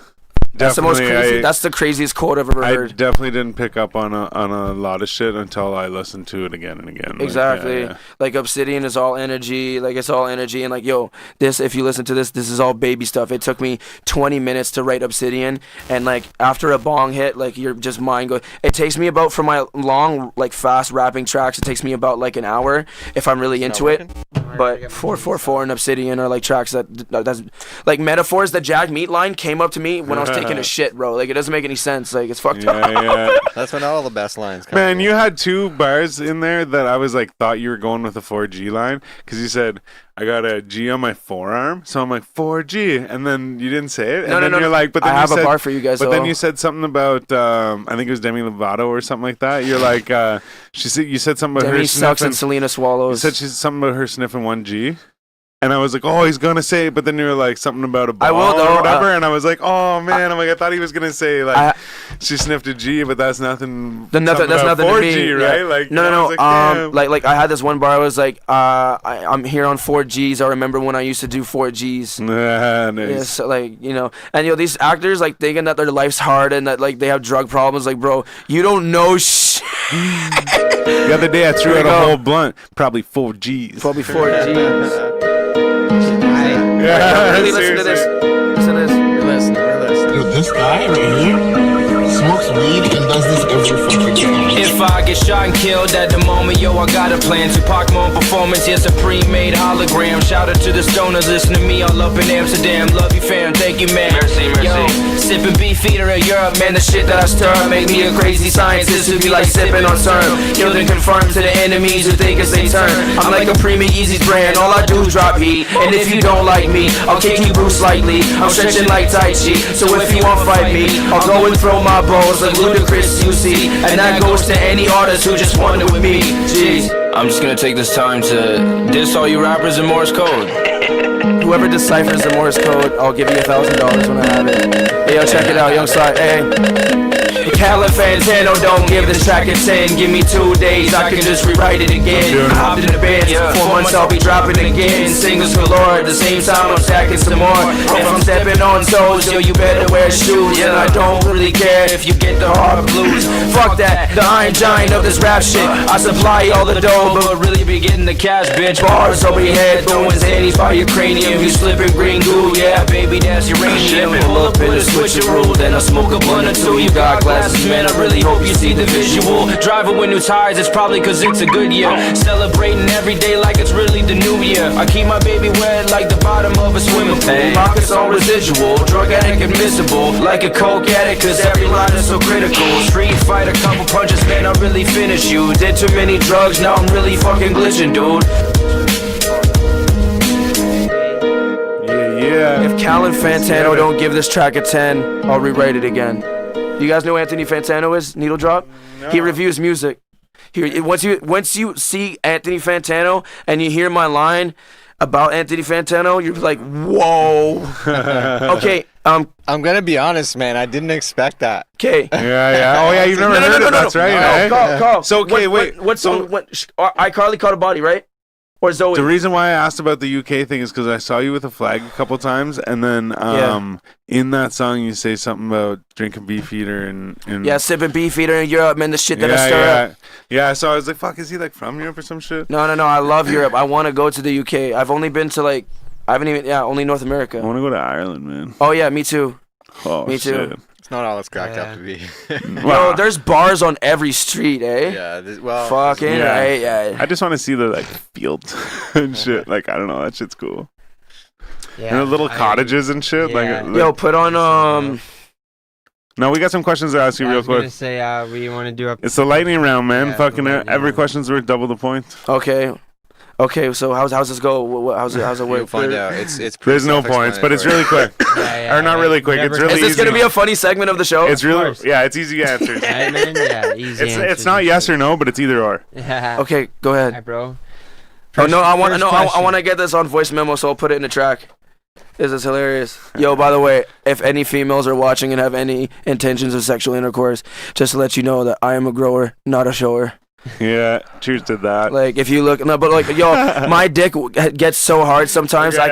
That's the most crazy. That's the craziest quote I've ever heard. I definitely didn't pick up on a lot of shit until I listened to it again and again. Exactly. Like Obsidian is all energy. Like it's all energy. And like, yo, this, if you listen to this is all baby stuff. It took me 20 minutes to write Obsidian. And like after a bong hit, like your just mind goes. It takes me about, for my long, like fast rapping tracks, it takes me about like an hour if I'm really into it. But 444 and Obsidian are like tracks that's like metaphors. The Jag Meat line came up to me when I was taking a shit, bro. Like it doesn't make any sense. Like it's fucked up. Yeah. That's when all the best lines come. Man, you had 2 bars in there that I was like, thought you were going with a 4G line, because you said I got a G on my forearm, so I'm like 4G, and then you didn't say it. And then you're like, but then I have a bar for you guys. But then you said something about I think it was Demi Lovato or something like that. You're like you said something about Demi her sucks sniffing. and Selena swallows. You said something about her sniffing 1G. And I was like, oh, he's gonna say it, but then you were like something about a ball or whatever, and I was like, oh man, I thought he was gonna say like she sniffed a G, but that's nothing. That's nothing 4G, to me, right? Yeah. Like no. Like I had this one bar. I was like, I'm here on 4Gs. I remember when I used to do 4Gs. Nice. Yeah, so like and these actors like thinking that their life's hard and that like they have drug problems. Like, bro, you don't know shit. The other day I threw out a whole blunt, probably 4Gs. Probably 4Gs. Yeah, really listen to this. Listen to this. We're listening. Yo, this guy right here smokes weed and does this every fucking day. If I get shot and killed at the moment, yo, I got a plan to park my own performance. Yes, a pre-made hologram. Shout out to the stoners, listen to me all up in Amsterdam. Love you, fam, thank you, man. Mercy. Yo, sipping Beefeater in Europe, man, the shit that I stir make me a crazy scientist who be like sipping on CERN. Killed and confirmed to the enemies who think it's they turn. I'm like a premium Yeezy's brand, all I do is drop heat. And if you don't like me, I'll kick you Bruce slightly. I'm stretching like Tai Chi, so if you won't fight me, I'll go and throw my balls like Ludacris, you see. And that goes to any artist who just wanted with me. Jeez, I'm just gonna take this time to diss all you rappers in Morse code. Whoever deciphers the Morse code, I'll give you $1,000 when I have it. Hey, yo, check it out, young side. Hey. Callan Fantano, don't give this track a 10. Give me 2 days, I can just rewrite it again. I hopped in the band, 4 months I'll be dropping again. Singles galore, at the same time I'm stacking some more. If I'm stepping on toes, yo, you better wear shoes. And I don't really care if you get the hard blues. Fuck that, the Iron Giant of this rap shit. I supply all the dough, but really be getting the cash, bitch. Bars over your head, throwing zannies by your cranium. You slipping green goo, yeah, baby, that's uranium. Pull up with a switcheroo, then I smoke a blunt or 2. You got glasses, man, I really hope you see the visual. Driving with new tires, it's probably cause it's a good year. Celebrating every day like it's really the new year. I keep my baby wet like the bottom of a swimming pool. Pockets on residual, drug addict admissible. Like a coke addict, cause every line is so critical. Street fight, a couple punches, man, I really finish you. Did too many drugs, now I'm really fucking glitching, dude. Yeah. If Callan Fantano don't give this track a 10, I'll rewrite it again. You guys know who Anthony Fantano is? Needle Drop? No. He reviews music. Once you see Anthony Fantano and you hear my line about Anthony Fantano, you're like, whoa. Okay. I'm gonna be honest, man. I didn't expect that. Okay. Yeah. Oh yeah, you've never heard it. That's right. No, right? Carl. So okay, wait. What song? iCarlyCaughtABody, right? Or Zoe? The reason why I asked about the UK thing is because I saw you with a flag a couple times, and then in that song you say something about drinking Beefeater and sipping Beefeater in Europe, man. The shit that I stir up. Yeah, so I was like, fuck, is he like from Europe or some shit? No. I love Europe. I want to go to the UK. I've only been to only North America. I want to go to Ireland, man. Oh yeah, me too. Oh, me too. Shit. It's not all it's cracked up to be. Yo, there's bars on every street, eh? Yeah. Fucking right, yeah. I just want to see the like fields and shit. Like, I don't know, that shit's cool. Yeah. And the little cottages and shit. Yeah. Yo, put on No, we got some questions to ask you real quick. I was gonna say, we want to do up. It's the lightning round, man. Yeah, Fucking every question's worth double the points. Okay, so how's this go? How's it work? You'll find out. It's There's no points, but it's really quick. Or not really quick. It's really easy. Is this gonna be a funny segment of the show? It's really it's easy answers. Easy it's not yes or no, but it's either or. Yeah. Okay, go ahead. Hi, bro. I want to get this on voice memo, so I'll put it in the track. This is hilarious. Yo, by the way, if any females are watching and have any intentions of sexual intercourse, just to let you know that I am a grower, not a shower. Yeah, cheers to that. Like, if you look, no, but like, yo, my dick gets so hard sometimes. Okay,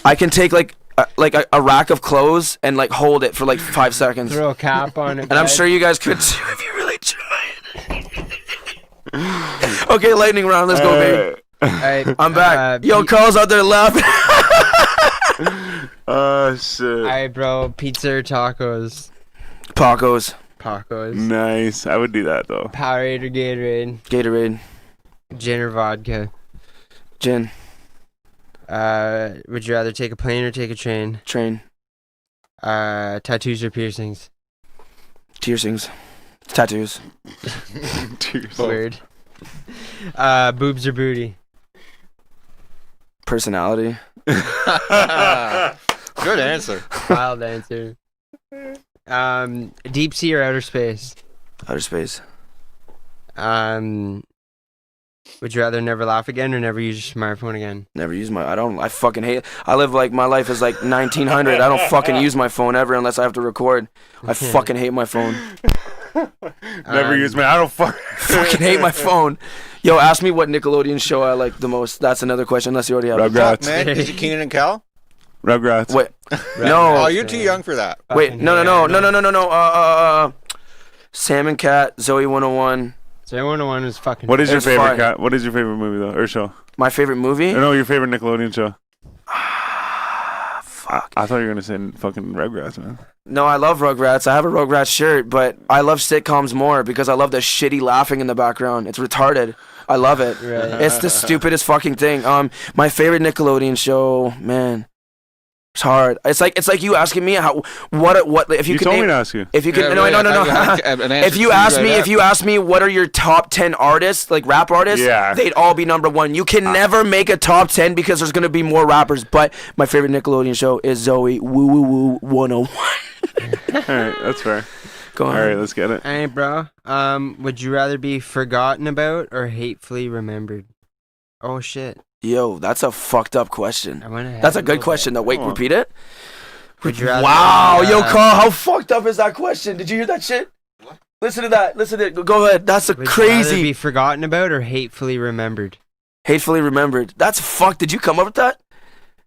I can take like a rack of clothes and like hold it for like 5 seconds. Throw a cap on it. And I'm sure you guys could too if you really tried. Okay, lightning round. Let's go, baby. Right, I'm back. Yo, Carl's out there laughing. Oh shit. Alright, bro. Pizza or tacos? Pacos. Nice. I would do that though. Powerade or Gatorade? Gatorade. Gin or vodka? Gin. Would you rather take a plane or take a train? Train. Tattoos or piercings? Piercings. Tattoos. Weird. Boobs or booty? Personality. Good answer. Wild answer. Deep sea or outer space? Outer space. Would you rather never laugh again or never use your smartphone again? Never use I fucking hate it. I live like my life is like 1900. I don't fucking use my phone ever unless I have to record. I fucking hate my phone. Never use I don't fucking hate my phone. Yo, ask me what Nickelodeon show I like the most. That's another question unless you already have it. Rugrats. Man, is it Keenan and Kel? Rugrats. Wait. No. Oh, you're too young for that. Wait, no. Sam and Cat, Zoe 101. Zoe 101 is fucking. What is your favorite cat? What is your favorite movie though, or show? My favorite movie? Or no, your favorite Nickelodeon show. Fuck. I thought you were gonna say fucking Rugrats, man. No, I love Rugrats. I have a Rugrats shirt, but I love sitcoms more because I love the shitty laughing in the background. It's retarded. I love it. Right. It's the stupidest fucking thing. My favorite Nickelodeon show, man. It's hard. It's like you asking me what if you could told name, me to ask you. If you could no. If you ask me what are your top 10 artists, like rap artists, they'd all be number one. You can never make a top 10 because there's gonna be more rappers. But my favorite Nickelodeon show is Zoe 101. All right, that's fair. Go on. All right, let's get it. All right, bro. Would you rather be forgotten about or hatefully remembered? Oh shit. Yo, that's a fucked up question. That's a good question though. Wait, repeat it. Would you rather wow, yo, Carl, how fucked up is that question? Did you hear that shit? What? Listen to that. Go ahead. That's a crazy. Would you rather be forgotten about or hatefully remembered? Hatefully remembered. That's fucked. Did you come up with that?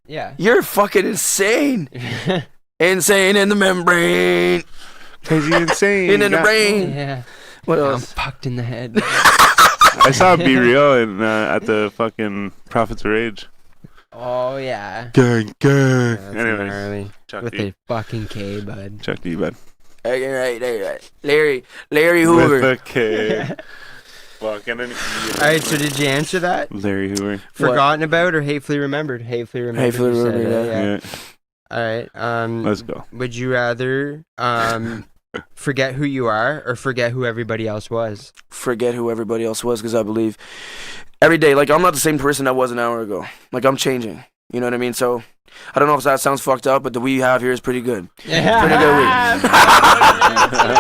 Yeah. You're fucking insane. Insane in the membrane. Crazy insane. in the brain. Yeah. What else? I'm fucked in the head. I saw Be Real at the fucking Prophets of Rage. Oh yeah. Gang. Anyways, Chuck with D. a fucking K, bud. Chuck D, bud. Right. Larry Hoover. With a K. Fucking an idiot. Alright, so did you answer that? Larry Hoover. Forgotten about or hatefully remembered? Hatefully remembered. Yeah. Alright, let's go. Would you rather forget who you are or forget who everybody else was? Forget who everybody else was, because I believe every day, like, I'm not the same person I was an hour ago. Like, I'm changing. You know what I mean? So I don't know if that sounds fucked up, but the weed you have here is pretty good. Yeah. Pretty good weed.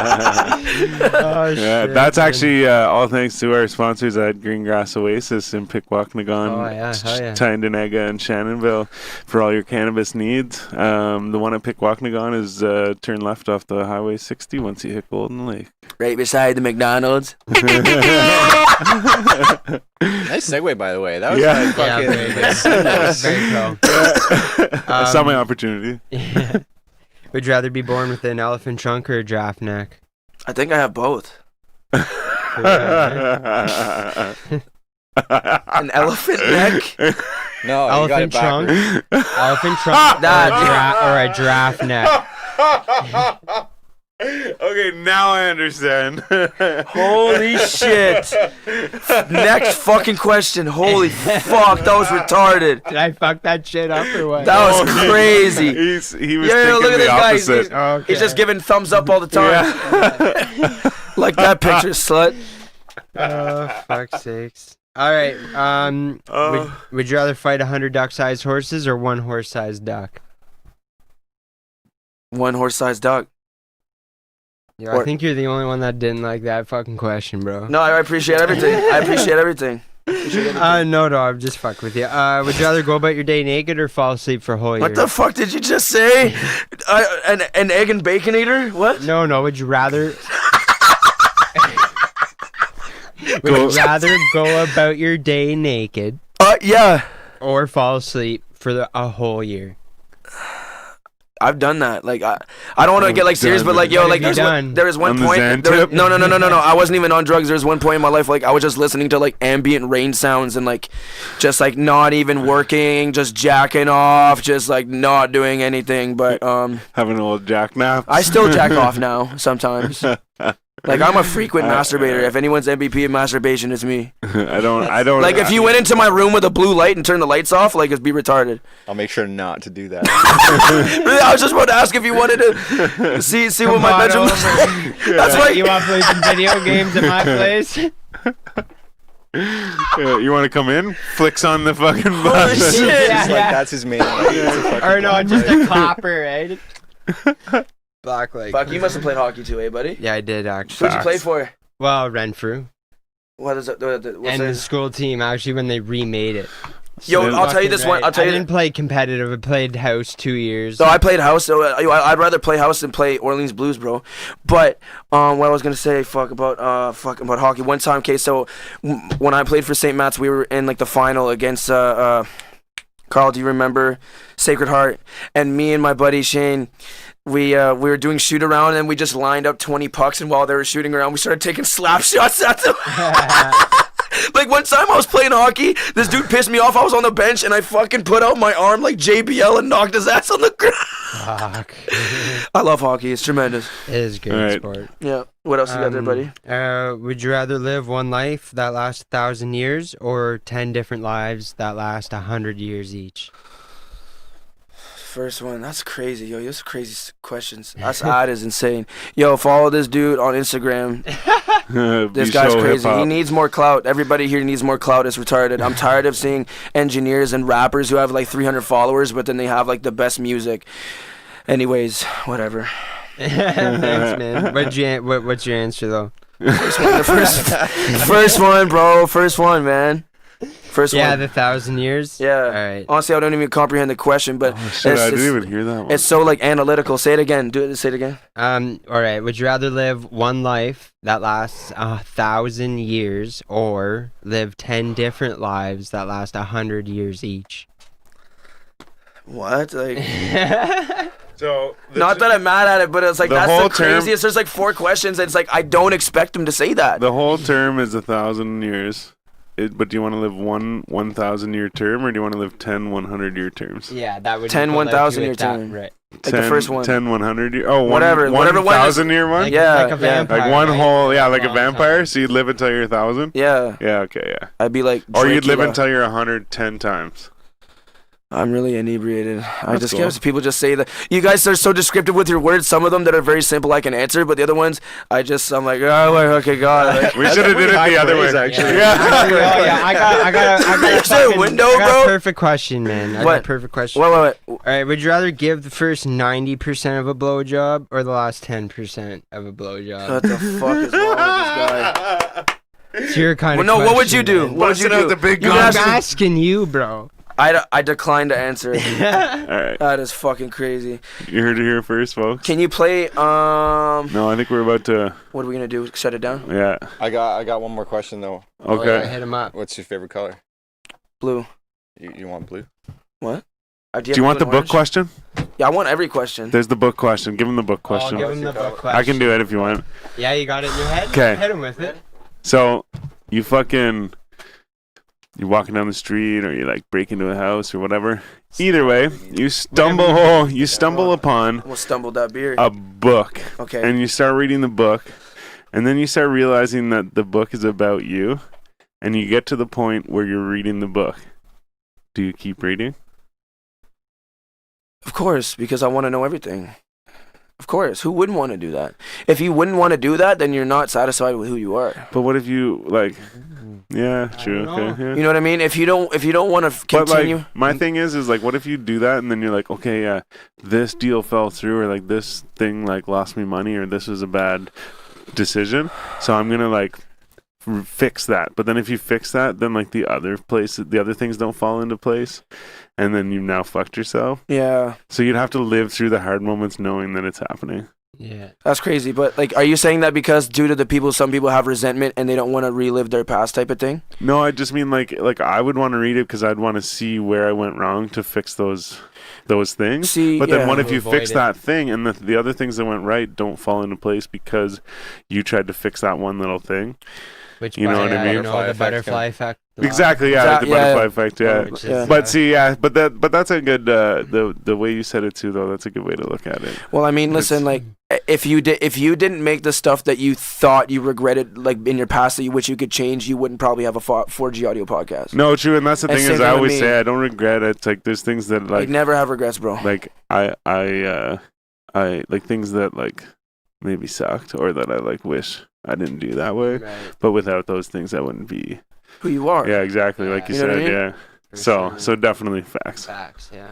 Oh, Yeah, shit, that's man. actually all thanks to our sponsors at Greengrass Oasis in Pickwacknagon, Oh, yeah, hell yeah. Tyndonega, and Shannonville for all your cannabis needs. The one at Pickwacknagon is turn left off the Highway 60 once you hit Golden Lake. Right beside the McDonald's. Nice segue, by the way. That was Yeah. like Yeah, fucking. very good. Very cool. I saw my opportunity. Yeah. Would you rather be born with an elephant trunk or a giraffe neck? I think I have both. An elephant neck. No, you got it Elephant trunk, backwards. elephant trunk, or a giraffe neck. Okay, now I understand. Holy shit. Next fucking question. Holy fuck, that was retarded. Did I fuck that shit up or what? That was crazy. He was Yeah, thinking look at the this guy. opposite. Okay. He's just giving thumbs up all the time. Like that picture, slut. Oh, fuck's sakes. All right. Would you rather fight 100 duck-sized horses or one horse-sized duck? One horse-sized duck. Yeah, I think you're the only one that didn't like that fucking question, bro. No, I appreciate everything. I appreciate everything. No, I'm just fuck with you. Would you rather go about your day naked or fall asleep for a whole year? What the fuck did you just say? An egg and bacon eater? What? No. Would you rather? Would you rather go about your day naked Yeah. or fall asleep for a whole year? I've done that. Like, I don't want to get like serious, but like, yo, What like, have you there was one On the point. Xan There was, tip? no. I wasn't even on drugs. There was one point in my life, like, I was just listening to like ambient rain sounds and like, just like not even working, just jacking off, just like not doing anything. But Having a little jacknap. I still jack off now sometimes. Like, I'm a frequent masturbator. If anyone's MVP of masturbation, it's me. I don't. Like, if you went into my room with a blue light and turned the lights off, like, it'd be retarded. I'll make sure not to do that. Really, I was just about to ask if you wanted to see what my bedroom looks like. That's why You want to play some video games at my place? You want to come in? Flicks on the fucking Holy button. shit. Just like that's his main. Like, it's a fucking Or no, black just light. a copper, right? Black light. Fuck, you must have played hockey too, eh, buddy? Yeah, I did actually. Who'd you play for? Well, Renfrew. What is it? What's And the it? school team, actually, when they remade it. Yo, So I'll tell you this one. I'll tell I you. didn't play competitive. I played house 2 years. So I played house. So I'd rather play house than play Orleans Blues, bro. But what I was gonna say, about hockey. One time, okay, so when I played for St. Matt's, we were in like the final against Carl. Do you remember Sacred Heart? And me and my buddy Shane. We were doing shoot around and we just lined up 20 pucks, and while they were shooting around, we started taking slap shots at them. Like, one time I was playing hockey, this dude pissed me off. I was on the bench and I fucking put out my arm like JBL and knocked his ass on the ground. Fuck. I love hockey. It's tremendous. It is a great Alright. sport. Yeah. What else you got there, buddy? Would you rather live one life that lasts 1,000 years or 10 different lives that last 100 years each? First one. That's crazy, yo. Those crazy questions. That's ad is insane. Yo, follow this dude on Instagram. This guy's crazy. He needs more clout. Everybody here needs more clout. It's retarded. I'm tired of seeing engineers and rappers who have like 300 followers, but then they have like the best music. Anyways, whatever. Thanks, man. What's your answer, though? First one, bro. First one, man. First Yeah, one. the 1,000 years? Yeah. All right. Honestly, I don't even comprehend the question, but Oh, shit, I it's, didn't even hear that one. it's so like analytical. Say it again. Say it again. All right. Would you rather live one life that lasts 1,000 years or live 10 different lives that last 100 years each? What? Like, So not that I'm mad at it, but it's like the that's whole the craziest. There's like 4 questions, and it's like I don't expect them to say that. the whole term is 1,000 years. But do you want to live 1,000 year term, or do you want to live 10 100-year terms? Yeah, that would 10 1,000 year term. Right. Like the first one. 10 100 year. Oh, Whatever one is- 1,000 year one. Yeah, like a yeah. vampire. Like one right? whole, yeah, like a Long vampire. time. So you'd live until you're 1,000. Yeah, Yeah. Okay. Yeah. I'd be like. Or you'd live Dracula. until you're 110 times. I'm really inebriated. I That's just cool. people just say that you guys are so descriptive with your words. Some of them that are very simple I can answer, but the other ones I'm like, oh, okay, God. Like, We should have did it the other way. Actually. Actually, oh, yeah, I got Is there a window, I got bro? a perfect question, man. I got a What? perfect question. Wait. All right, would you rather give the first 90% of a blowjob or the last 10% of a blowjob? What the fuck is wrong with this guy? It's your kind Well, of no, what would you question, do? man. What would you Busting out do? the big You guns. I'm guys- asking you, bro. I decline to answer. All right. That is fucking crazy. You heard it here first, folks. Can you play? No, I think we're about to. What are we gonna do? Shut it down? Yeah. I got one more question though. Oh, yeah, Okay. hit him up. What's your favorite color? Blue. You want blue? What? Do you want the book question? Yeah, I want every question. There's the book question. Give him the book question. Oh, give him the book question. I can do it if you want. Yeah, you got it in your head? 'Kay. Hit him with it. So, you're walking down the street, or you like break into a house or whatever. Either way, you stumble upon Almost stumbled that beer. a book, Okay. and you start reading the book, and then you start realizing that the book is about you, and you get to the point where you're reading the book. Do you keep reading? Of course, because I want to know everything. Of course. Who wouldn't want to do that? If you wouldn't want to do that, then you're not satisfied with who you are. But what if you like? Yeah, true. don't Okay. Yeah. You know what I mean? If you don't want to But continue. like, my thing is like, what if you do that and then you're like, okay, yeah, this deal fell through, or like this thing like lost me money, or this was a bad decision, so I'm gonna like fix that. But then if you fix that, then like the other things don't fall into place, and then you now fucked yourself. Yeah, So you'd have to live through the hard moments knowing that it's happening. Yeah. that's crazy. But like, are you saying that because due to some people have resentment and they don't want to relive their past type of thing? No, I just mean like I would want to read it because I'd want to see where I went wrong to fix those things. See, But yeah. then what if you Avoid fix it. that thing and the other things that went right don't fall into place because you tried to fix that one little thing? Which You know what I mean? You know, the butterfly effect. Exactly, yeah, the Yeah. butterfly effect, yeah. Which Yeah. is, But see, yeah, but that's a good the way you said it too, though. That's a good way to look at it. Well, I mean, listen, like if you didn't make the stuff that you thought you regretted, like in your past, which you could change, you wuld probably have a 4G audio podcast. No, true, and that's the And thing same is, thing I with always me. say I don't regret it. It's like there's things that Like, never have regrets, bro. like I like things that like maybe sucked or that I like wish I didn't do that way. right. But without those things, I wouldn't be. Who you are. Yeah, exactly, like you You know what said. I mean? Yeah. For So sure. definitely facts. Facts, yeah,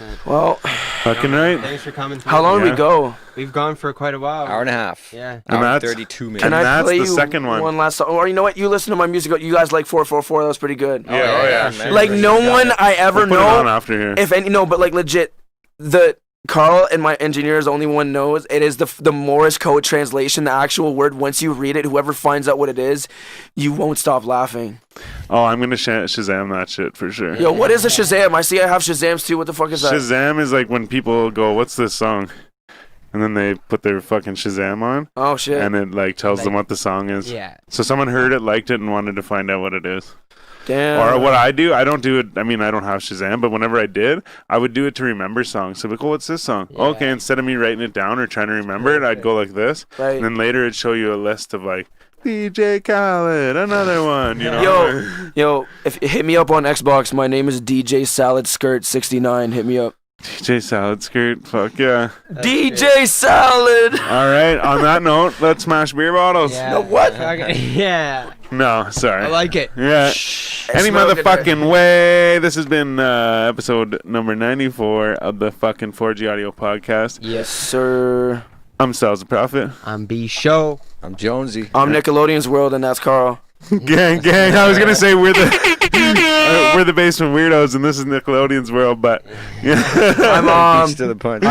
100%. Well, Fucking right. Thanks for coming. how long did Yeah. we go? We've gone for quite a while. Hour and a half. Yeah. And Hour that's- 32 minutes. Can And I that's play the you second one. last song? Or you know what? You listen to my music. You guys like 444. That was pretty good. Yeah, oh, yeah. for sure. Like no one I ever We'll put it on know. after here. If any, no, but like legit, Carl and my engineer is the only one knows. It is the Morse code translation, the actual word. Once you read it, whoever finds out what it is, you won't stop laughing. Oh, I'm gonna Shazam that shit for sure. Yo, what is a Shazam? I see I have Shazams too. What the fuck is that? Shazam is like when people go, "What's this song?" And then they put their fucking Shazam on, Oh shit. and it like tells them Like- what the song is. Yeah. So someone heard it, liked it, and wanted to find out what it is. Damn. Or what I do, I don't do it. I mean, I don't have Shazam, but whenever I did, I would do it to remember songs. So like, oh, what's this song? Yeah. Okay, instead of me writing it down or trying to remember it, I'd go like this, Right. and then later it'd show you a list of like DJ Khaled, another one. You know. Yo, if hit me up on Xbox. My name is DJ Salad Skirt 69. Hit me up. DJ Salad Skirt. Fuck yeah. DJ Salad. All right. On that note, let's smash beer bottles. Yeah. No, what? Okay. Yeah. No, sorry. I like it. Yeah. Any Smoke it, motherfucking way. This has been episode number 94 of the fucking 4G Audio Podcast. Yes, sir. I'm Styles the Prophet. I'm B Show. I'm Jonesy. I'm Nickelodeonzwrld, and that's Carl. Gang. I was gonna say we're the basement weirdos, and this is Nickelodeonzwrld, but yeah. I'm Beats to the punch.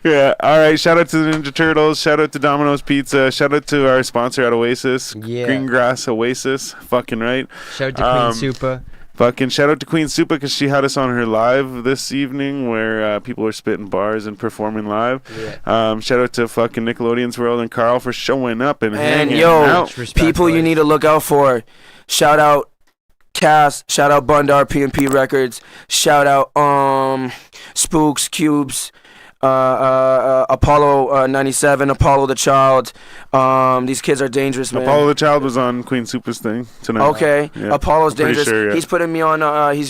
Yeah. All right. Shout out to the Ninja Turtles. Shout out to Domino's Pizza. Shout out to our sponsor at Oasis. Yeah. Greengrass Oasis. Fucking right. Shout out to Queen Supa. Fucking shout out to Queen Supa because she had us on her live this evening where people are spitting bars and performing live. Yeah. Shout out to fucking Nickelodeonzwrld and Carl for showing up and And hanging yo, out. Respect, people you boys. need to look out for. Shout out Cass. Shout out Bundar P&P Records. Shout out Spooks Cubes. Apollo 97, Apollo the Child. These kids are dangerous, man. Apollo the Child was on Queen Supa's thing tonight. Okay, Yeah. Apollo's I'm pretty dangerous. sure, yeah. He's putting me on.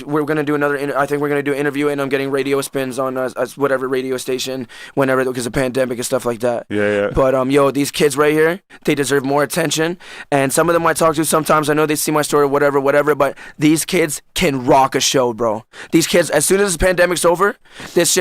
We're gonna do another. I think we're gonna do an interview, and I'm getting radio spins on whatever radio station whenever, because of pandemic and stuff like that. Yeah. But yo, these kids right here, they deserve more attention. And some of them I talk to sometimes. I know they see my story, whatever. But these kids can rock a show, bro. These kids, as soon as this pandemic's over, this shit